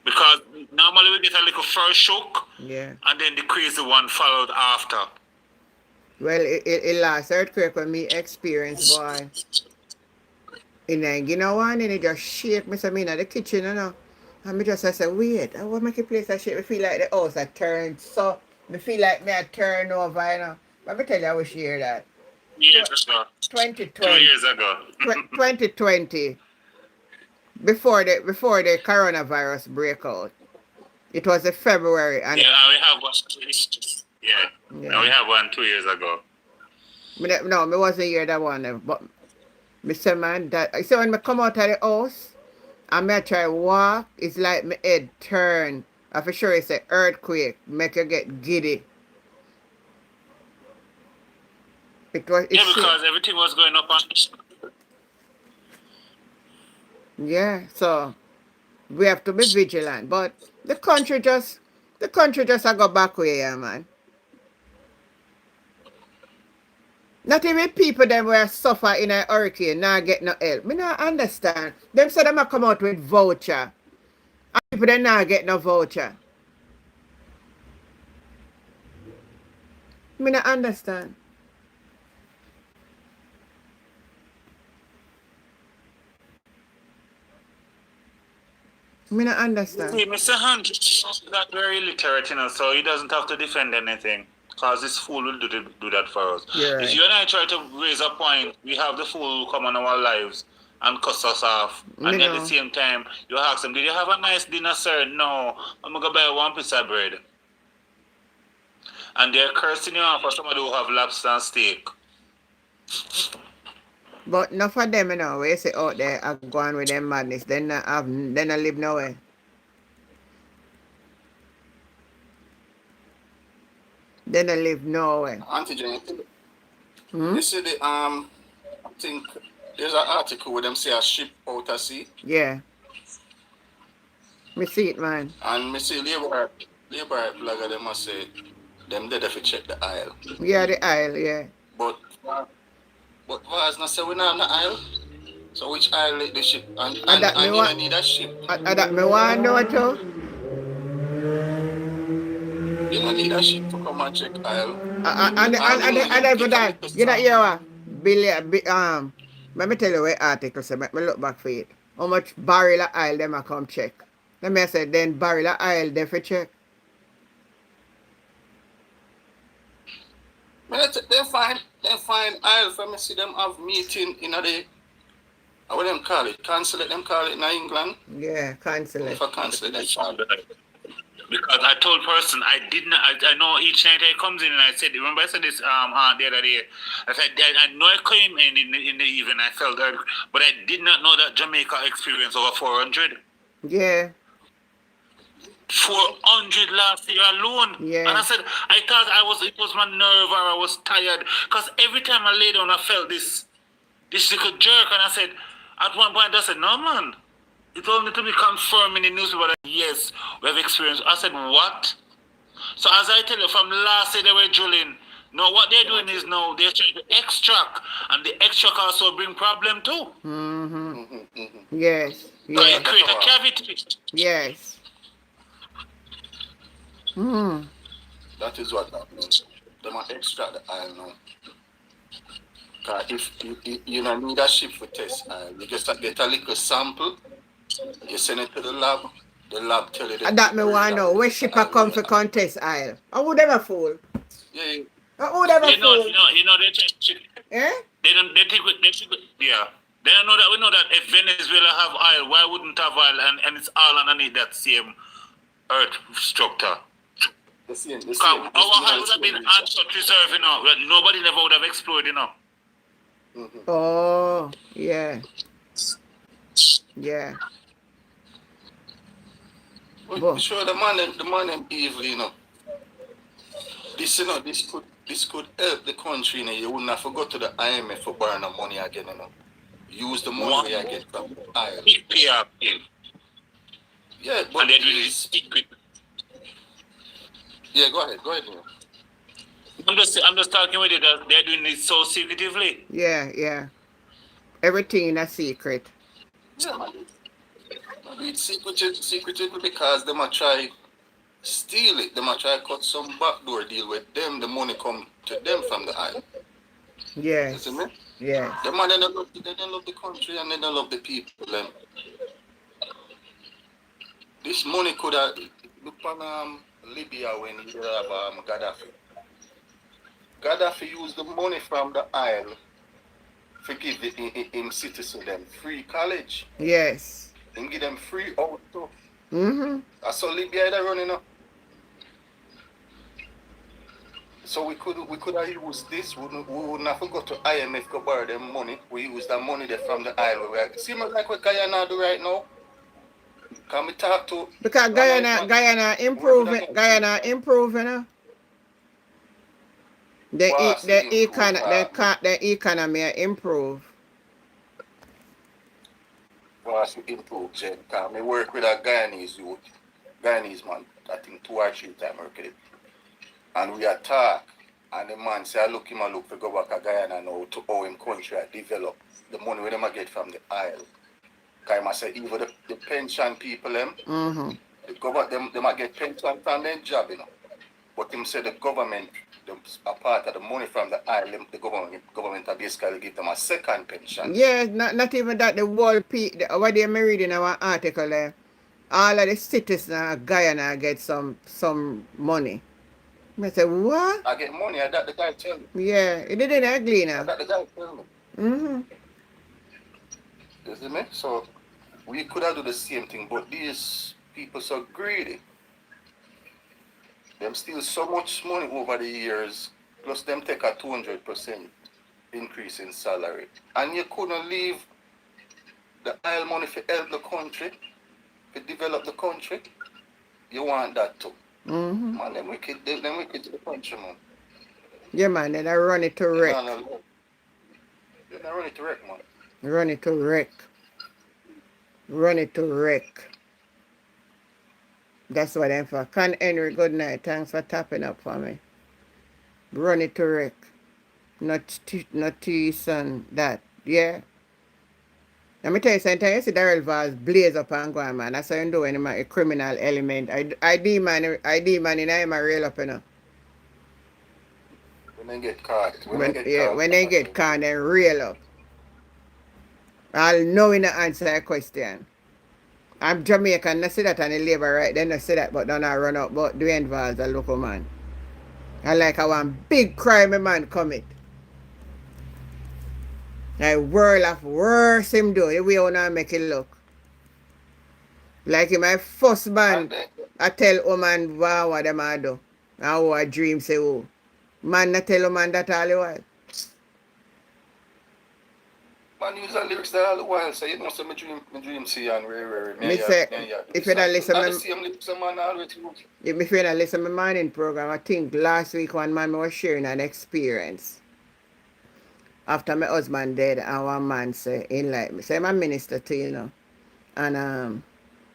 [SPEAKER 14] Because normally we get a little first shock,
[SPEAKER 1] Yeah.
[SPEAKER 14] and then the crazy one followed after.
[SPEAKER 1] Well, it last earthquake when me experienced, boy. And then, you know one, and it just shake me, so me in the kitchen, you know. And me just I say, wait, I want to make a place that shake. Me feel like the house I turned, so me feel like me I turn over, you know. Let me tell you, I wish you hear that.
[SPEAKER 14] Years ago.
[SPEAKER 1] 2020.
[SPEAKER 14] 2 years ago.
[SPEAKER 1] 2020. Before the coronavirus break out. It was in February. And
[SPEAKER 14] yeah, we have one. Yeah. Now we have one 2 years ago.
[SPEAKER 1] No, me wasn't here that one. But me say, man, that I say when me come out of the house and me try walk, it's like my head turn. I for sure it's an earthquake, make you get giddy. Because
[SPEAKER 14] everything was going up on.
[SPEAKER 1] Yeah, so we have to be vigilant. But the country just a go back way, yeah, man. Not even people that were suffer in a hurricane now get no help. Me not understand. Them say them a come out with voucher. And people that now get no voucher. Me not understand. Me not understand.
[SPEAKER 14] See, Mr. Hunt is not very literate, you know, so he doesn't have to defend anything. Because this fool will do that for us.
[SPEAKER 1] Yeah, right.
[SPEAKER 14] If you and I try to raise a point, we have the fool who come on our lives and cuss us off. And at the same time, you ask them, did you have a nice dinner, sir? No. I'm going to buy 1 piece of bread. And they're cursing you off for somebody who have lobster and steak.
[SPEAKER 1] But enough for them, you know, we say out there are going with them madness. They not live nowhere. They don't live nowhere.
[SPEAKER 9] Auntie Jane, you see the I think there's an article where them say a ship out at sea.
[SPEAKER 1] Yeah. Me see it, man.
[SPEAKER 9] And me see labor blogger them must say them dead if you check the aisle.
[SPEAKER 1] Yeah, the aisle, yeah.
[SPEAKER 9] But Vaz not say we not on the aisle. So which aisle let the ship and you don't need a ship.
[SPEAKER 1] That me want to know too.
[SPEAKER 9] You don't need a ship to come and check aisle.
[SPEAKER 1] And for that, you know, yeah, Billy, let me tell you what article say, let me look back for it. How much barrel of oil them a come check. Let me say, then barrel of oil they for check.
[SPEAKER 9] They find aisle for me see them have meeting in the what them call it? Consulate them call it in England.
[SPEAKER 4] Yeah, consulate.
[SPEAKER 9] For consulate
[SPEAKER 14] because I told person I did not. I know each night I comes in and I said, remember I said this the other day. I said I know I came in the evening. I felt that, but I did not know that Jamaica experienced over 400.
[SPEAKER 4] Yeah.
[SPEAKER 14] 400 last year alone.
[SPEAKER 4] Yeah.
[SPEAKER 14] And I said I thought it was my nerve or I was tired because every time I lay down I felt this little jerk and I said at one point I said no man. It only to be confirmed in the newspaper that yes, we have experienced. I said, what? So as I tell you, from last year they were drilling. Now what they're doing is now they're trying to extract, and the extract also bring problem too.
[SPEAKER 4] Yes.
[SPEAKER 14] So it create a cavity.
[SPEAKER 4] Yes.
[SPEAKER 9] That is what that means. They must extract the oil now. Because if you don't need a ship for test oil, you just get a little sample. You send it to the lab tell you
[SPEAKER 4] that me want to know. Where shipper come for contest aisle? I would never fool.
[SPEAKER 9] Yeah.
[SPEAKER 4] I would never fool.
[SPEAKER 14] You know, they think,
[SPEAKER 4] eh?
[SPEAKER 14] They yeah. They don't know that we know that if Venezuela have oil, why wouldn't have oil and it's all underneath that same earth structure?
[SPEAKER 9] The same.
[SPEAKER 14] Our oil would have been untouched reserve, you know. Nobody never would have explored, you know.
[SPEAKER 4] Oh, yeah. Yeah.
[SPEAKER 9] Well, sure, the man evil, you know. This could help the country, you know. You wouldn't have to go to the IMF for borrowing the money again, you know. Use the money you get from the IMF. Yeah, but
[SPEAKER 14] and they're doing this secret.
[SPEAKER 9] Yeah, go ahead, you know.
[SPEAKER 14] I'm just talking with you that they're doing it so secretively.
[SPEAKER 4] Yeah. Everything in a secret.
[SPEAKER 9] Yeah, man. It's secretive because they might try steal it. They might try cut some backdoor deal with them. The money come to them from the island.
[SPEAKER 4] Yeah.
[SPEAKER 9] You see me?
[SPEAKER 4] Yeah.
[SPEAKER 9] The man, they don't love the country and they don't love the people. Them. This money could have look on Libya when you have Gaddafi. Gaddafi used the money from the Isle to give him citizens them free college.
[SPEAKER 4] Yes.
[SPEAKER 9] And give them free auto.
[SPEAKER 4] That's
[SPEAKER 9] how Libya is running up. So we could have used this. We wouldn't have to go to IMF to borrow them money. We use that money there from the Isle. See like what Guyana do right now? Can we talk to?
[SPEAKER 4] Because Guyana improving. Guyana improving. The economy improve.
[SPEAKER 9] Was improve, Jen. Because I work with a Guyanese youth, Guyanese man, I think 2 or 3 times working. And we attack, and the man say, I look to go back to Guyana now to how him country develop the money we them get from the Isle. Because I say, even the pension people, the government, them might get pension from their job, you know. But him say the government, a part of the money from the island, the government basically give them a second pension.
[SPEAKER 4] Yes, not even that. The world, what they read in our article there, all of the citizens of Guyana get some money. I said, what?
[SPEAKER 9] I get money, that the guy tell me.
[SPEAKER 4] Yeah, it didn't ugly now.
[SPEAKER 9] That the guy tell me. You see me? So we could have do the same thing, but these people so greedy. Them steal so much money over the years, plus them take a 200% increase in salary. And you couldn't leave the Isle money to help the country, to develop the country. You want that too. Man, them wicked to the country, man.
[SPEAKER 4] Yeah, man, then I run it to wreck.
[SPEAKER 9] Then I run it to wreck, man.
[SPEAKER 4] Run it to wreck. Run it to wreck. That's what I'm for. Con Henry, good night. Thanks for tapping up for me. Run it to wreck. Not tease and that. Yeah. Let me tell you something. You see Daryl Vaz blaze up and go on, man. That's how you do when I'm a criminal element. I demand in I'm a real up, you know.
[SPEAKER 9] When they get caught.
[SPEAKER 4] When they get caught, they real up. I'll know in the answer a question. I'm Jamaican, not say that on the labor right, then not say that, but don't I run up, but Dwayne Val's a local man. I like I want big crime a man commit. Like world of worse him do. The way I make it look. Like in my first man, I tell woman what them I do. And how I dream say oh. Man not tell a man that all the while.
[SPEAKER 9] Man use the lyrics there all the while, so you know so my dream see and rare.
[SPEAKER 4] Me say, if you don't listen
[SPEAKER 9] the same lyrics a man always use.
[SPEAKER 4] if you don't listen to my morning program, I think last week one man was sharing an experience. After my husband dead, and one man say, in like me, say I'm a minister too, you know. And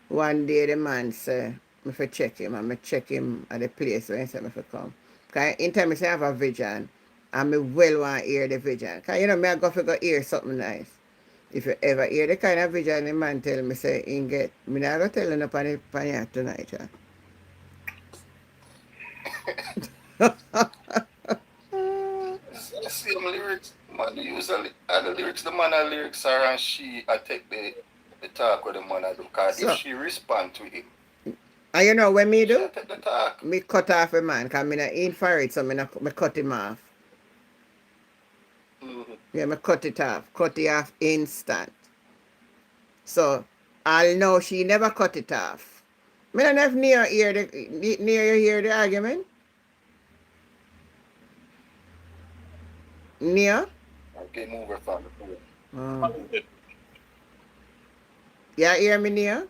[SPEAKER 4] one day the man say, me for check him, and me check him at the place where he say me for come. Cause in time I say I have a vision, and me well want to hear the vision. Cause you know me I go for go hear something nice. If you ever hear the kind of vision the man tell me say in get, me not go tell him upon the tonight.
[SPEAKER 9] Same lyrics, man use the lyrics, the man the lyrics are and she I take the talk with the man I do. Cause
[SPEAKER 4] So-
[SPEAKER 9] if she respond to him,
[SPEAKER 4] And you know what me
[SPEAKER 9] she
[SPEAKER 4] do?
[SPEAKER 9] take the talk.
[SPEAKER 4] Me cut off a man, cause me not in for it, so me cut him off.
[SPEAKER 9] Mm-hmm.
[SPEAKER 4] Yeah, me cut it off instant. So I'll know she never cut it off. Me don't know if near you hear the argument. Near?
[SPEAKER 9] Okay, move her from the phone.
[SPEAKER 4] Yeah, hear me near?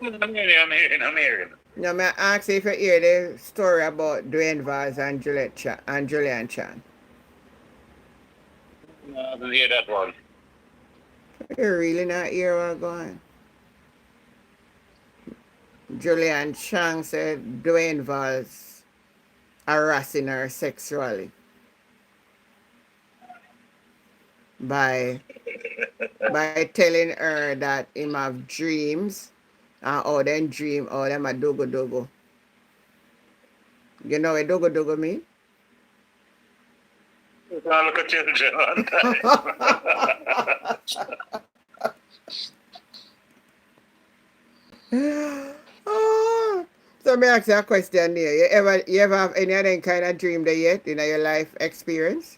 [SPEAKER 14] I'm hearing.
[SPEAKER 4] No, me ask if you hear the story about Dwayne Vaz and Julian Chan.
[SPEAKER 14] No, I didn't hear that one.
[SPEAKER 4] You really not hear what going? Julian Chang said Dwayne Vaz harassing her sexually by telling her that him have dreams and all them dream, all them a dogo dogo. You know what dogo dogo mean?
[SPEAKER 14] Look at children one
[SPEAKER 4] Oh, so me ask you a question there. You ever have any other kind of dream there yet in your life experience?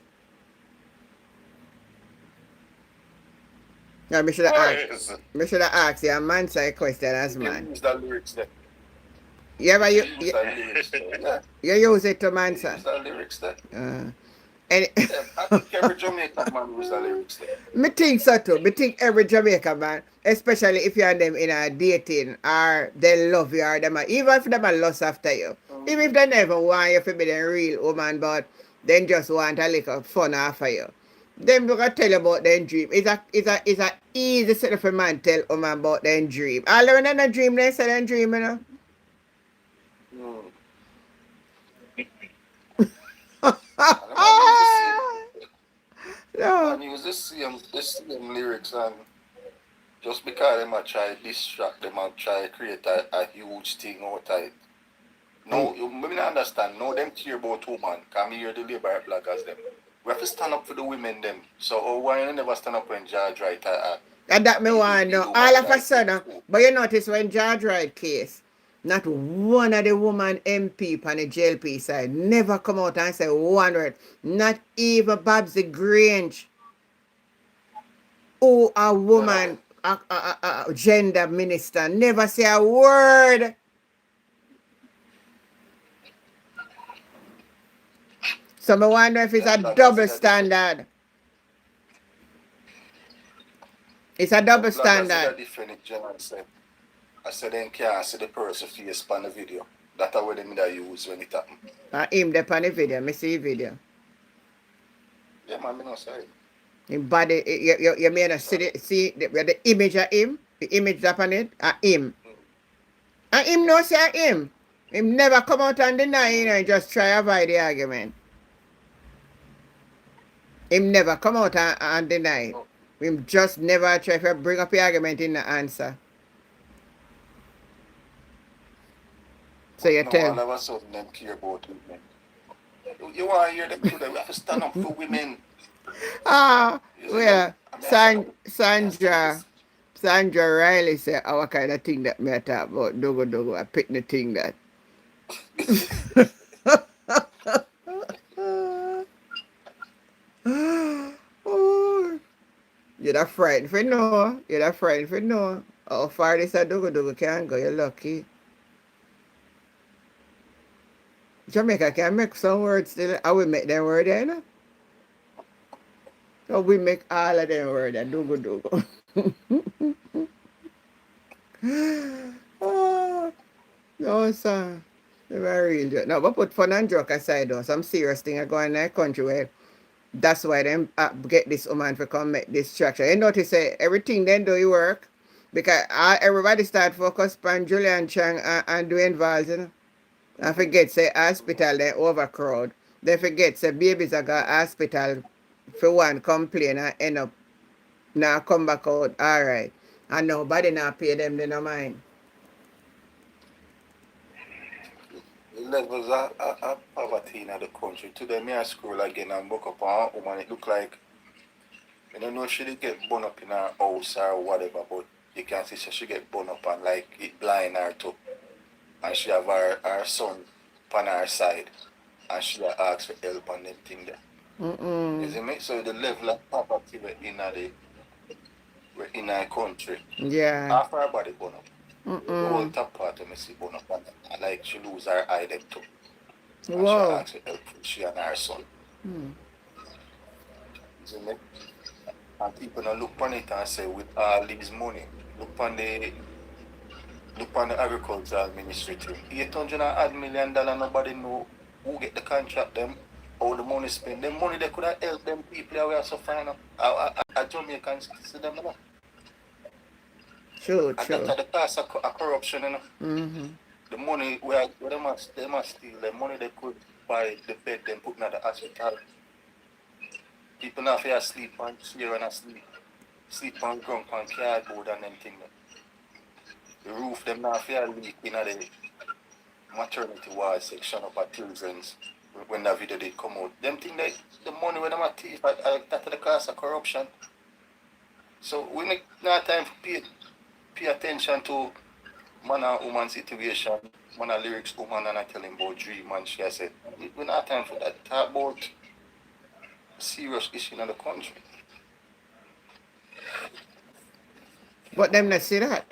[SPEAKER 4] No, me should have asked. Me should have asked you a man say question as man.
[SPEAKER 9] Use the lyrics there.
[SPEAKER 4] You ever
[SPEAKER 9] Use the lyrics there. Yeah,
[SPEAKER 4] you use it to man sir?
[SPEAKER 9] use the lyrics there.
[SPEAKER 4] And
[SPEAKER 9] Yeah, I think every Jamaican man use the lyrics there.
[SPEAKER 4] me think so too. Me think every Jamaican man, especially if you and them in a dating or they love you or them even if them are lost after you. Even if they never want you to be the real woman, but then just want a little fun after you. Them gonna tell you about their dream. It's a easy set for man tell woman about their dream. All when they dream, they say they dream, you know. No.
[SPEAKER 9] And use the same lyrics and just because them a try distract them and try create a huge thing out of it. No, you may not understand. No, them care about woman. Come here the labor bloggers them. We have to stand up for the women them. So why you never stand up when George right?
[SPEAKER 4] And that me want to know. All of a sudden, but you notice when George Wright case, not one of the woman MP on the JLP side never come out and say one word. Not even Babsy Grange, who a woman, a gender minister, never say a word. So I wonder if it's a double standard. It's a double standard.
[SPEAKER 9] I said they can't see the person face on the video. That's what they use when it happen.
[SPEAKER 4] Him there on the video. Me see the video.
[SPEAKER 9] Yeah, man, me not sorry.
[SPEAKER 4] Him body, you may not see the image of him, the image up on it, him. And him no say him. Him never come out and deny it and just try to avoid the argument. Him never come out and deny it. Him just never try to bring up the argument in the answer. So you tell.
[SPEAKER 9] All of a sudden them care about women. You want to hear them too, they have to stand up for women.
[SPEAKER 4] Well, Sandra Riley said, our kind of thing that me talk about, dogo, I pick the thing that.
[SPEAKER 1] Oh, you're not frightened for no. You're not frightened for no. How far this a dugu can go, you're lucky. Jamaica can make some words still. I will make them word there, you know? So we make all of them word there, dugu. Oh, no, sir. They were real joke. No, but put fun and joke aside though. Some serious thing are going in that country where that's why them get this woman to come make this structure. You notice everything then do you work because everybody start focus on Julian Chang and Dwayne Valls, you know. And forget say hospital they overcrowd. They forget say babies are got hospital for one complain and end up now come back out all right. And nobody now pay them, they no mind.
[SPEAKER 9] The levels of poverty in the country. Today, me I scroll again and look up on a woman. It look like, I don't know if she did get burned up in her house or whatever, but you can see she get burned up and like it blind her too. And she have her son on her side. And she asked for help on them thing there. You see me? So the level of poverty in our country.
[SPEAKER 1] Yeah.
[SPEAKER 9] Half her body burn up. The whole top part of me see burn up and like she lose her eye them too. And
[SPEAKER 1] Whoa.
[SPEAKER 9] she asked for help for she and her son. You see me? And people now look on it and say with all these money, look on the agricultural ministry thing. $800 million, nobody know who get the contract them, how the money spent. The money they could have helped them people that were suffering. Jamaicans see them now.
[SPEAKER 1] True.
[SPEAKER 9] And that's the cost of corruption, you know. The money where they must steal, the money they could buy the bed them put in the hospital. People now feel sleep on chair and sleep on ground on cardboard and them things. The roof them now feel leak in the maternity ward section up at Children's when that video did come out. Them think that the money when them at thief, that's the cost of corruption. So we make no time to pay attention to man and woman situation, man and lyrics woman and I tell him about dream and she said, we not time for that. Talk about serious issue in the country.
[SPEAKER 1] But them not see that.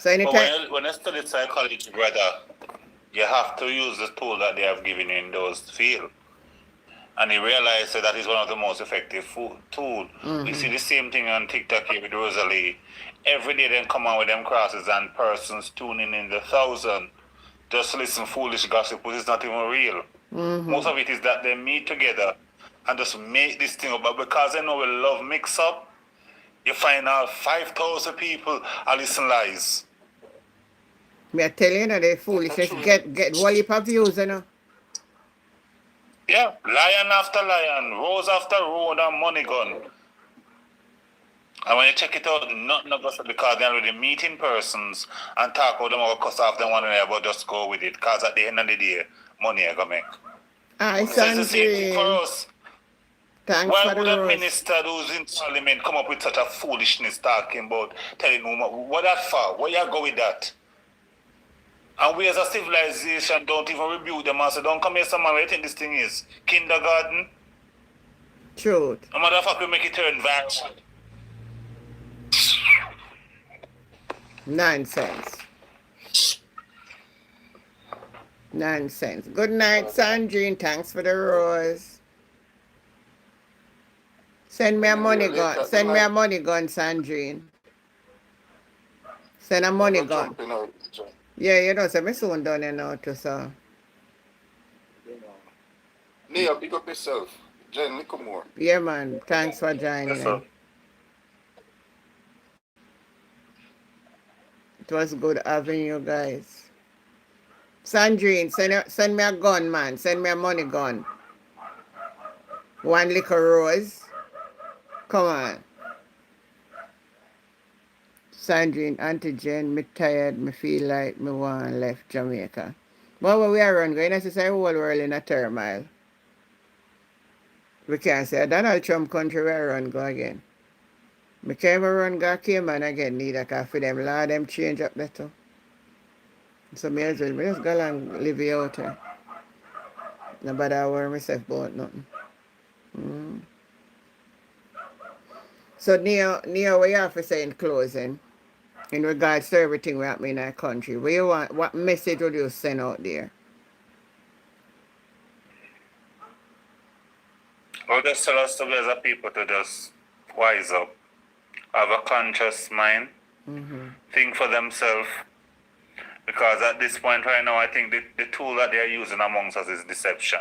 [SPEAKER 1] So
[SPEAKER 14] But
[SPEAKER 1] anytime
[SPEAKER 14] when you study psychology, brother, you have to use the tool that they have given you in those fields. And you realize that is one of the most effective tools. We see the same thing on TikTok here with Rosalie. Every day they come out with them crosses and persons tuning in the 1,000 just to listen foolish gossip, which is not even real. Most of it is that they meet together and just make this thing up. But because they know we love mix up, you find out 5,000 people are listening lies.
[SPEAKER 1] me I tell you, the foolishness get whole heap of views, you know.
[SPEAKER 14] Yeah, lion after lion, rose after road and money gun. And when you check it out, nothing of us because they're already meeting persons and talk about them or cuss off them one another, but just go with it. Because at the end of the day, money are going to make.
[SPEAKER 1] I
[SPEAKER 14] So it's the same thing for us.
[SPEAKER 1] Thanks
[SPEAKER 14] Why
[SPEAKER 1] for
[SPEAKER 14] would
[SPEAKER 1] the
[SPEAKER 14] a
[SPEAKER 1] rose.
[SPEAKER 14] minister who's in parliament come up with such a foolishness talking about telling women, what that for? Where you go with that? And we as a civilization don't even rebuke them and say, don't come here, someone, where you think this thing is? Kindergarten?
[SPEAKER 1] Truth.
[SPEAKER 14] A motherfucker make it turn viral.
[SPEAKER 1] Nonsense. Good night, Sandrine. Thanks for the rose. Send me a money gun. Send me a money gun, Sandrine. Send a money gun. Yeah, you know, so my soon done you know too, so.
[SPEAKER 9] Nia, pick up yourself. Jen, look more.
[SPEAKER 1] Yeah, man. Thanks for joining.
[SPEAKER 14] Yes, sir.
[SPEAKER 1] It was good having you guys. Sandrine, send me a gun, man. Send me a money gun. One little rose. Come on. Sandrine, Auntie Jen, me tired, me feel like me want left Jamaica. But where we are run, going to say whole world in a turmoil. We can't say Donald Trump country where run go again. Me can't even run go Cayman again neither, because for them law them change up that too. So me as well, me just go and live it out here.
[SPEAKER 4] Nobody worry myself about nothing. So Neo, what you have to say in closing, in regards to everything we happen in our country, what message would you send out there?
[SPEAKER 14] Well, just tell us to be as a people to just wise up, have a conscious mind, think for themselves. Because at this point right now, I think the tool that they're using amongst us is deception.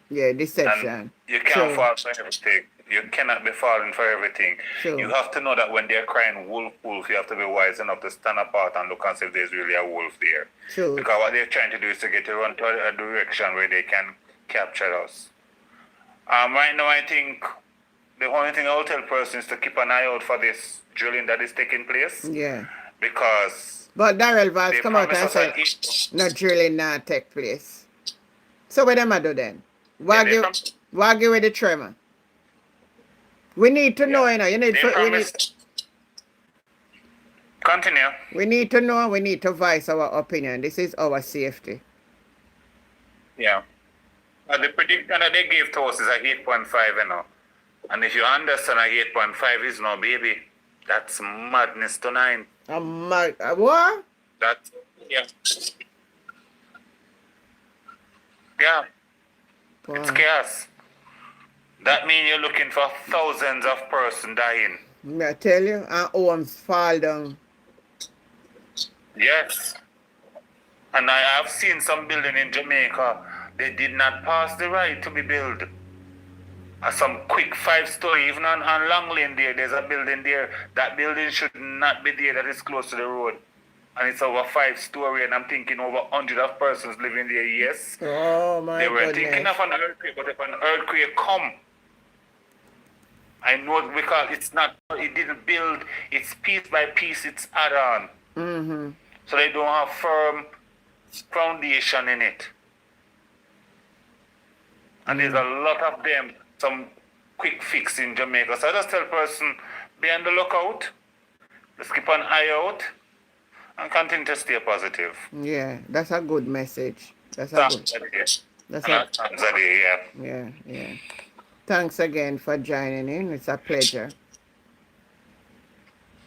[SPEAKER 4] Yeah, deception.
[SPEAKER 14] And you can't fall for everything. You cannot be falling for everything.
[SPEAKER 4] True.
[SPEAKER 14] You have to know that when they're crying wolf, wolf, you have to be wise enough to stand apart and look and see if there's really a wolf there.
[SPEAKER 4] True.
[SPEAKER 14] Because what they're trying to do is to get to run to a direction where they can capture us. Right now, I think the only thing I'll tell person is to keep an eye out for this drilling that is taking place.
[SPEAKER 4] Yeah.
[SPEAKER 14] Because
[SPEAKER 4] but Darrell Valls come out and say no drilling not take place. So what am I do then? Why give with the tremor? We need to know, you know. You need to
[SPEAKER 14] continue.
[SPEAKER 4] We need to know, we need to voice our opinion. This is our safety.
[SPEAKER 14] Yeah. The prediction that they gave to us is a 8.5, you know. And if you understand a 8.5 is no baby, that's madness to 9.
[SPEAKER 4] What?
[SPEAKER 14] That's, yeah. Yeah. Wow. It's chaos. That means you're looking for thousands of persons dying.
[SPEAKER 4] I tell you, and homes fall down.
[SPEAKER 14] Yes. And I have seen some building in Jamaica. They did not pass the right to be built. Some quick 5-story, even on Long Lane there, there's a building there. That building should not be there, that is close to the road. And it's over 5-story, and I'm thinking over 100 of persons living there, yes.
[SPEAKER 4] Oh my
[SPEAKER 14] They were
[SPEAKER 4] goodness.
[SPEAKER 14] thinking of an earthquake, but if an earthquake come, I know because it's not, it didn't build, it's piece by piece, it's add on. So they don't have firm foundation in it. And there's a lot of them, some quick fix in Jamaica. So I just tell person, be on the lookout, just keep an eye out, and continue to stay positive.
[SPEAKER 4] Yeah, that's a good message. That's a good. Yeah. Thanks again for joining in. It's a pleasure.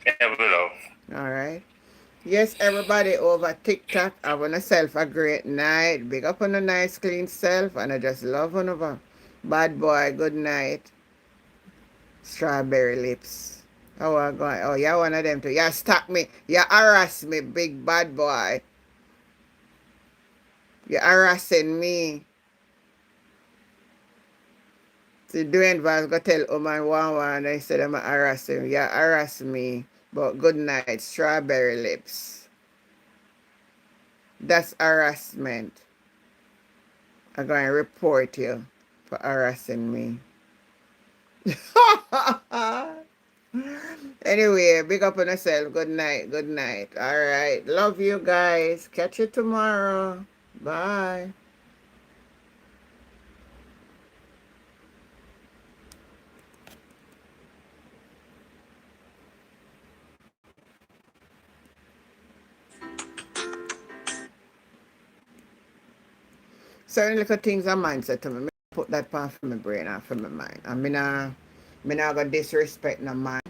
[SPEAKER 14] Yeah, we love.
[SPEAKER 4] All right. Yes, everybody over TikTok, I want yourself a great night. Big up on a nice, clean self, and I just love on over. Bad boy, good night. Strawberry lips. Oh, I'm going. Oh, you're one of them too. You stalk me. You harass me, big bad boy. You're harassing me. See, Dwayne Valls go tell Oman one and said I'm harassing you. You harass me. But good night, strawberry lips. That's harassment. I'm going to report you for harassing me. Anyway, big up on yourself. Good night. Good night. All right. Love you guys. Catch you tomorrow. Bye. Certain little things a man said to me, put that part from my brain and from my mind. And me not gonna disrespect no man.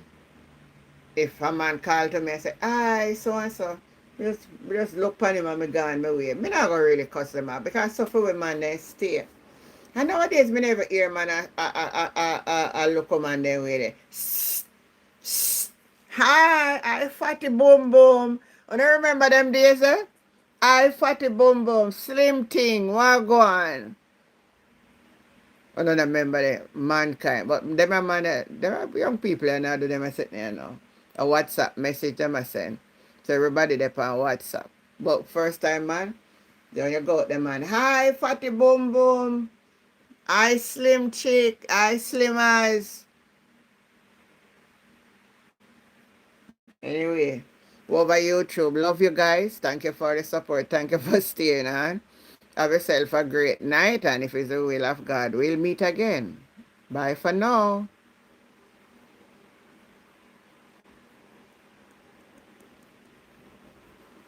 [SPEAKER 4] If a man call to me and say, "Aye, so and so," just look upon him and me gone my way. Me not gonna really cuss them out because suffer with man they stay. And nowadays me never hear man a look on man them way there. Hi, I fatty boom boom. And I remember them days, eh? I fatty boom boom, slim thing, what go on? I don't remember the mankind, but them are man, there are young people and I do them a sitting there now. A WhatsApp message them I send. So everybody there on WhatsApp. But first time man, then you go out there man, hi fatty boom boom, I slim chick, I slim eyes. Anyway. Over YouTube. Love you guys. Thank you for the support. Thank you for staying on. Have yourself a great night. And if it's the will of God, we'll meet again. Bye for now.